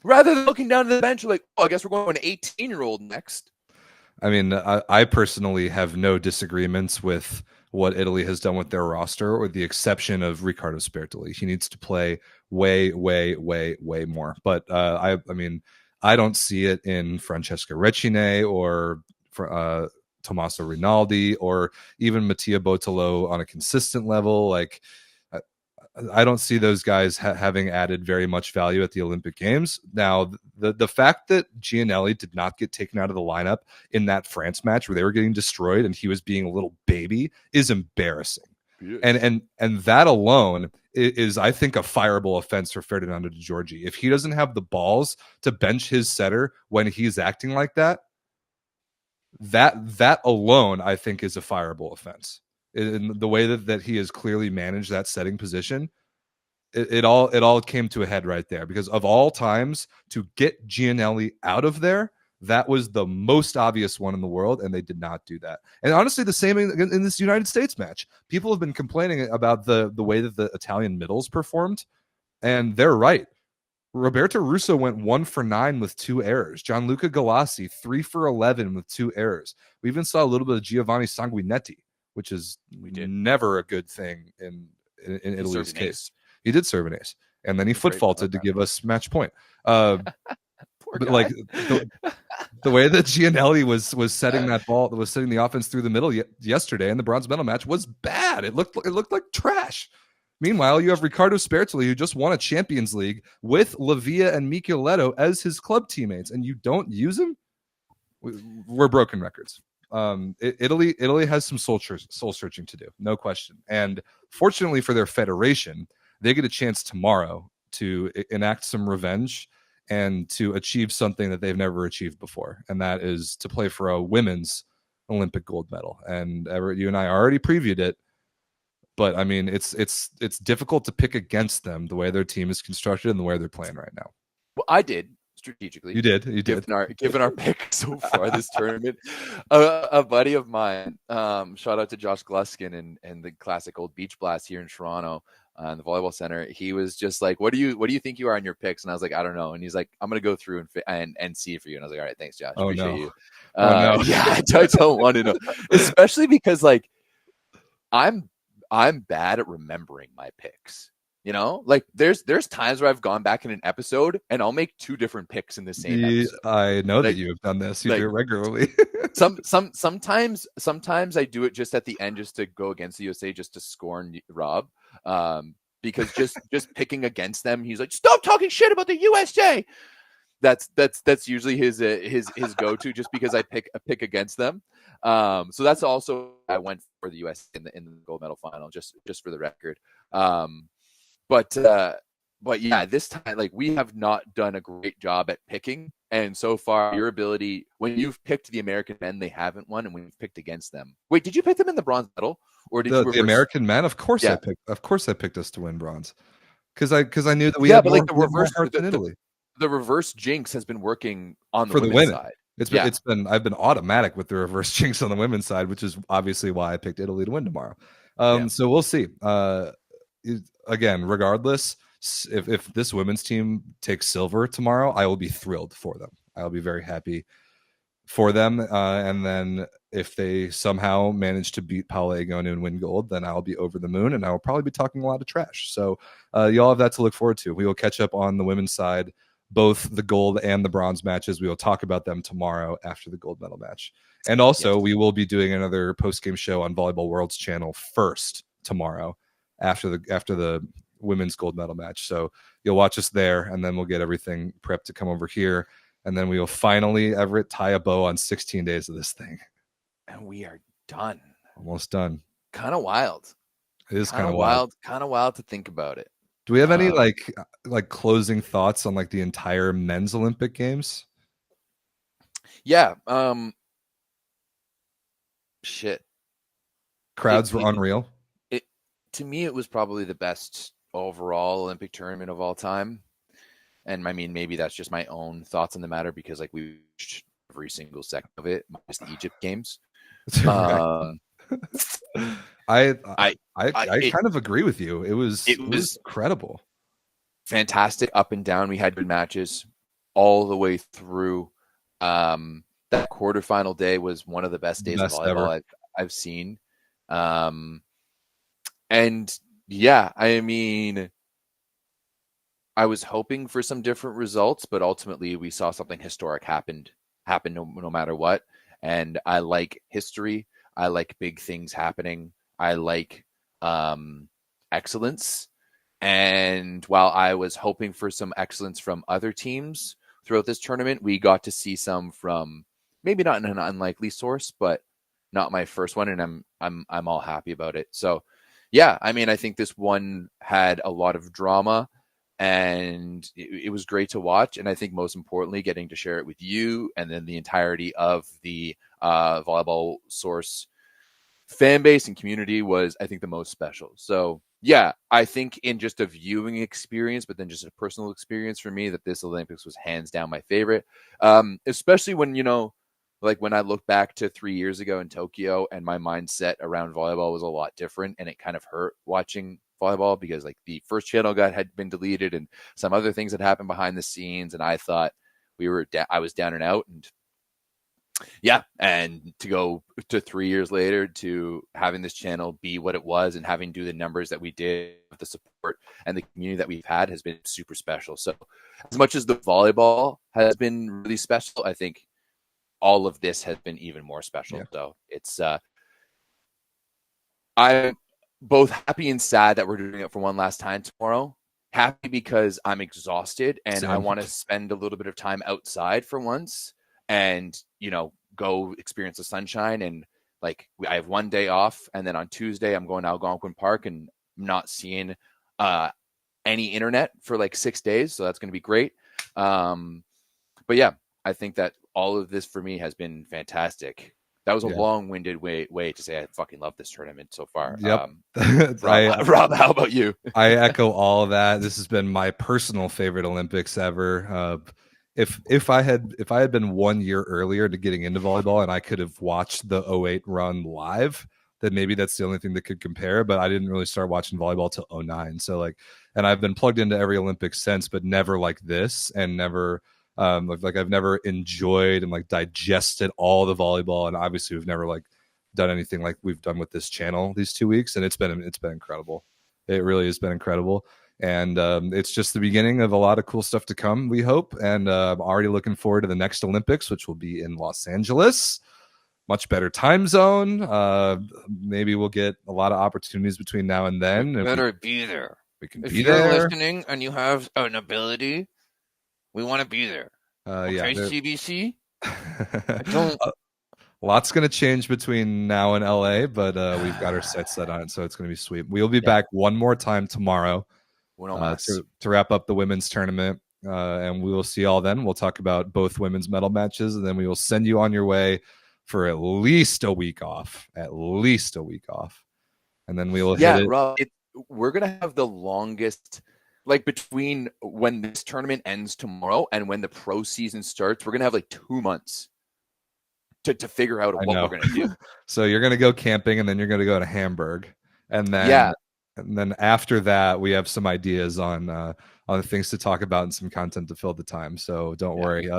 rather than looking down to the bench like, oh, I guess we're going to an 18-year-old next. I mean, I personally have no disagreements with what Italy has done with their roster, with the exception of Riccardo Sbertoli. He needs to play way more. But I mean, I don't see it in Francesca Recine or Tommaso Rinaldi or even Mattia Bottolo on a consistent level. Like, I don't see those guys having added very much value at the Olympic Games. Now, the fact that Gianelli did not get taken out of the lineup in that France match where they were getting destroyed and he was being a little baby is embarrassing. Yes. And that alone is, I think, a fireable offense for Ferdinando Di Giorgi. If he doesn't have the balls to bench his setter when he's acting like that, that alone, I think, is a fireable offense. In the way that he has clearly managed that setting position, it all came to a head right there. Because of all times to get Gianelli out of there, that was the most obvious one in the world, and they did not do that. And honestly, the same in this United States match. People have been complaining about the way that the Italian middles performed, and they're right. Roberto Russo went 1 for 9 with 2 errors. Gianluca Galassi 3 for 11 with 2 errors. We even saw a little bit of Giovanni Sanguinetti, which is never a good thing in Italy's case. He did serve an ace, and then he foot faulted to give us match point. But like the way that Gianelli was setting that ball, was setting the offense through the middle yesterday in the bronze medal match was bad. It looked like trash. Meanwhile, you have Riccardo Sbertoli, who just won a Champions League with Lavia and Michieletto as his club teammates, and you don't use him? We're broken records. Italy has some soul searching to do, no question. And fortunately for their federation, they get a chance tomorrow to enact some revenge and to achieve something that they've never achieved before, and that is to play for a women's Olympic gold medal. And Everett, you and I already previewed it, But I mean, it's difficult to pick against them the way their team is constructed and the way they're playing right now. Well, I did strategically. You did. Given our pick so far this tournament, a buddy of mine, shout out to Josh Gluskin and the classic old Beach Blast here in Toronto, in the volleyball center. He was just like, "What do you think you are on your picks?" And I was like, "I don't know." And he's like, "I'm gonna go through and see it for you." And I was like, "All right, thanks, Josh. Appreciate you." No. Yeah, I don't want to know, especially because like I'm bad at remembering my picks. You know, like there's times where I've gone back in an episode and I'll make 2 different picks in the same episode. I know that you have done this. You do it regularly. sometimes I do it just at the end, just to go against the USA, just to scorn Rob. Because just picking against them, he's like, "Stop talking shit about the USA." That's usually his go-to, just because I pick against them. So that's also I went for the US in the gold medal final, just for the record. But yeah, this time, like, we have not done a great job at picking. And so far, your ability, when you've picked the American men, they haven't won, and when you've picked against them. Wait, did you pick them in the bronze medal, or did you the American men? Of course, yeah. I picked us to win bronze, because I knew that we had more, like the reverse hearts in Italy. The reverse jinx has been working on the for the women side. I've been automatic with the reverse jinx on the women's side, which is obviously why I picked Italy to win tomorrow. So we'll see. Again, regardless, if this women's team takes silver tomorrow, I will be thrilled for them. I'll be very happy for them. And then if they somehow manage to beat Paola Egonu and win gold, then I'll be over the moon, and I will probably be talking a lot of trash. So you all have that to look forward to. We will catch up on the women's side, both the gold and the bronze matches. We will talk about them tomorrow after the gold medal match. And also, we will be doing another post-game show on Volleyball World's channel first tomorrow after the women's gold medal match. So you'll watch us there, and then we'll get everything prepped to come over here. And then we will finally, Everett, tie a bow on 16 days of this thing. And we are done. Almost done. Kind of wild. It is kind of wild. Kind of wild to think about it. Do we have any like closing thoughts on like the entire men's Olympic Games? Yeah. Shit. Crowds were unreal. To me, it was probably the best overall Olympic tournament of all time. And I mean, maybe that's just my own thoughts on the matter, because like we watched every single second of it, minus the Egypt games. I kind of agree with you. It was incredible. Fantastic up and down. We had good matches all the way through. That quarterfinal day was one of the best days of volleyball I've seen. And yeah, I mean, I was hoping for some different results, but ultimately we saw something historic happen no matter what. And I like history. I like big things happening. I like excellence. And while I was hoping for some excellence from other teams throughout this tournament, we got to see some from maybe not an unlikely source, but not my first one. And I'm all happy about it. So yeah, I mean, I think this one had a lot of drama, and it was great to watch. And I think most importantly, getting to share it with you and then the entirety of the Volleyball Source fan base and community was, I think, the most special. So yeah, I think in just a viewing experience, but then just a personal experience for me, that this Olympics was hands down my favorite. Especially when, you know, like when I look back to 3 years ago in Tokyo, and my mindset around volleyball was a lot different, and it kind of hurt watching volleyball because like the first channel had been deleted and some other things had happened behind the scenes, and I thought I was down and out. And yeah, and to go to 3 years later to having this channel be what it was and having do the numbers that we did, the support and the community that we've had has been super special. So as much as the volleyball has been really special, I think all of this has been even more special. Yeah. So it's I'm both happy and sad that we're doing it for one last time tomorrow. Happy because I'm exhausted and I want to spend a little bit of time outside for once and, you know, go experience the sunshine. And like I have one day off, and then on Tuesday I'm going to Algonquin Park, and I'm not seeing any internet for like 6 days. So that's going to be great. But yeah, I think that all of this for me has been fantastic. That was a Yeah. long-winded way to say I fucking love this tournament so far. Yep. Rob, how about you? I echo all of that. This has been my personal favorite Olympics ever. If I had been 1 year earlier to getting into volleyball and I could have watched the 08 run live, then maybe that's the only thing that could compare. But I didn't really start watching volleyball till 09. So and I've been plugged into every Olympics since, but never like this, and never like I've never enjoyed and like digested all the volleyball. And obviously we've never like done anything like we've done with this channel these 2 weeks, and it's been incredible. It really has been incredible. And it's just the beginning of a lot of cool stuff to come, we hope. And I'm already looking forward to the next Olympics, which will be in Los Angeles. Much better time zone. Maybe we'll get a lot of opportunities between now and then. You better be there. We can If be you're there. listening and you have an ability, we want to be there. Okay, CBC? I don't... Lots going to change between now and LA, but we've got our set on it, so it's going to be sweet. We'll be back one more time tomorrow to wrap up the women's tournament, and we will see y'all then. We'll talk about both women's medal matches, and then we will send you on your way for at least a week off. And then we will hit it. Rob, we're going to have the longest, like between when this tournament ends tomorrow and when the pro season starts, we're going to have like 2 months to figure out what we're going to do. So you're going to go camping, and then you're going to go to Hamburg, and then after that we have some ideas on things to talk about and some content to fill the time. So don't worry.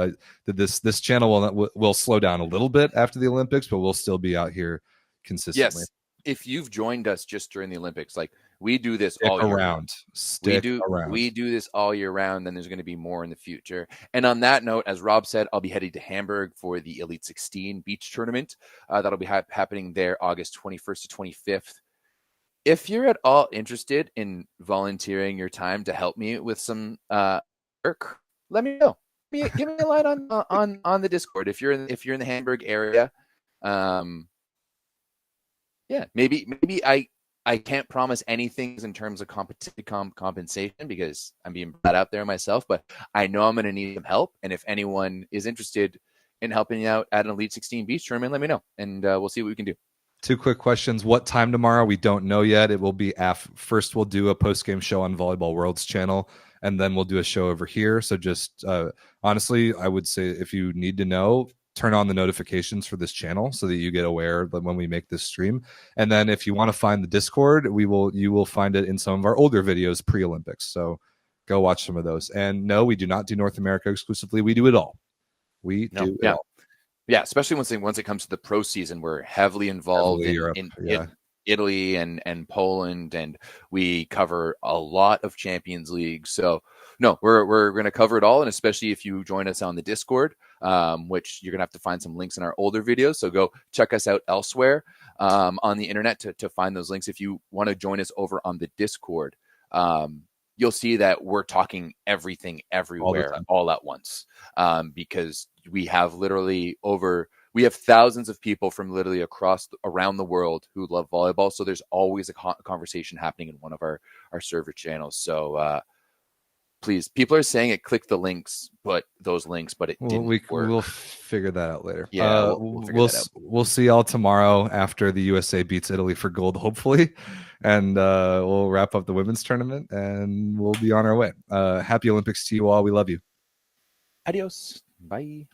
This channel will slow down a little bit after the Olympics, but we'll still be out here consistently. Yes. If you've joined us just during the Olympics, like we do this Stick all year around. round. We do this all year round. Then there's going to be more in the future. And on that note, as Rob said, I'll be heading to Hamburg for the Elite 16 beach tournament. That'll be happening there August 21st to 25th. If you're at all interested in volunteering your time to help me with some work, let me know. Give me a line on the Discord if you're in the Hamburg area. Maybe I can't promise anything in terms of compensation because I'm being brought out there myself, but I know I'm going to need some help. And if anyone is interested in helping out at an Elite 16 beach tournament, let me know, and we'll see what we can do. 2 quick questions. What time tomorrow? We don't know yet. It will be first we'll do a post-game show on Volleyball World's channel, and then we'll do a show over here. So just honestly, I would say if you need to know, turn on the notifications for this channel so that you get aware of when we make this stream. And then if you want to find the Discord, you will find it in some of our older videos pre-Olympics. So go watch some of those. And no, we do not do North America exclusively. We do it all. We do it all. Yeah, especially once it comes to the pro season, we're heavily involved in Italy and Poland, and we cover a lot of Champions League. So no, we're going to cover it all, and especially if you join us on the Discord, which you're going to have to find some links in our older videos. So go check us out elsewhere on the internet to find those links. If you want to join us over on the Discord, you'll see that we're talking everything everywhere all at once, because we have thousands of people from literally around the world who love volleyball. So there's always a conversation happening in one of our server channels. So please, people are saying it click the links, but it didn't work. We'll figure that out later. Yeah, we'll see y'all tomorrow after the USA beats Italy for gold, hopefully. And we'll wrap up the women's tournament, and we'll be on our way. Happy Olympics to you all. We love you. Adios. Bye.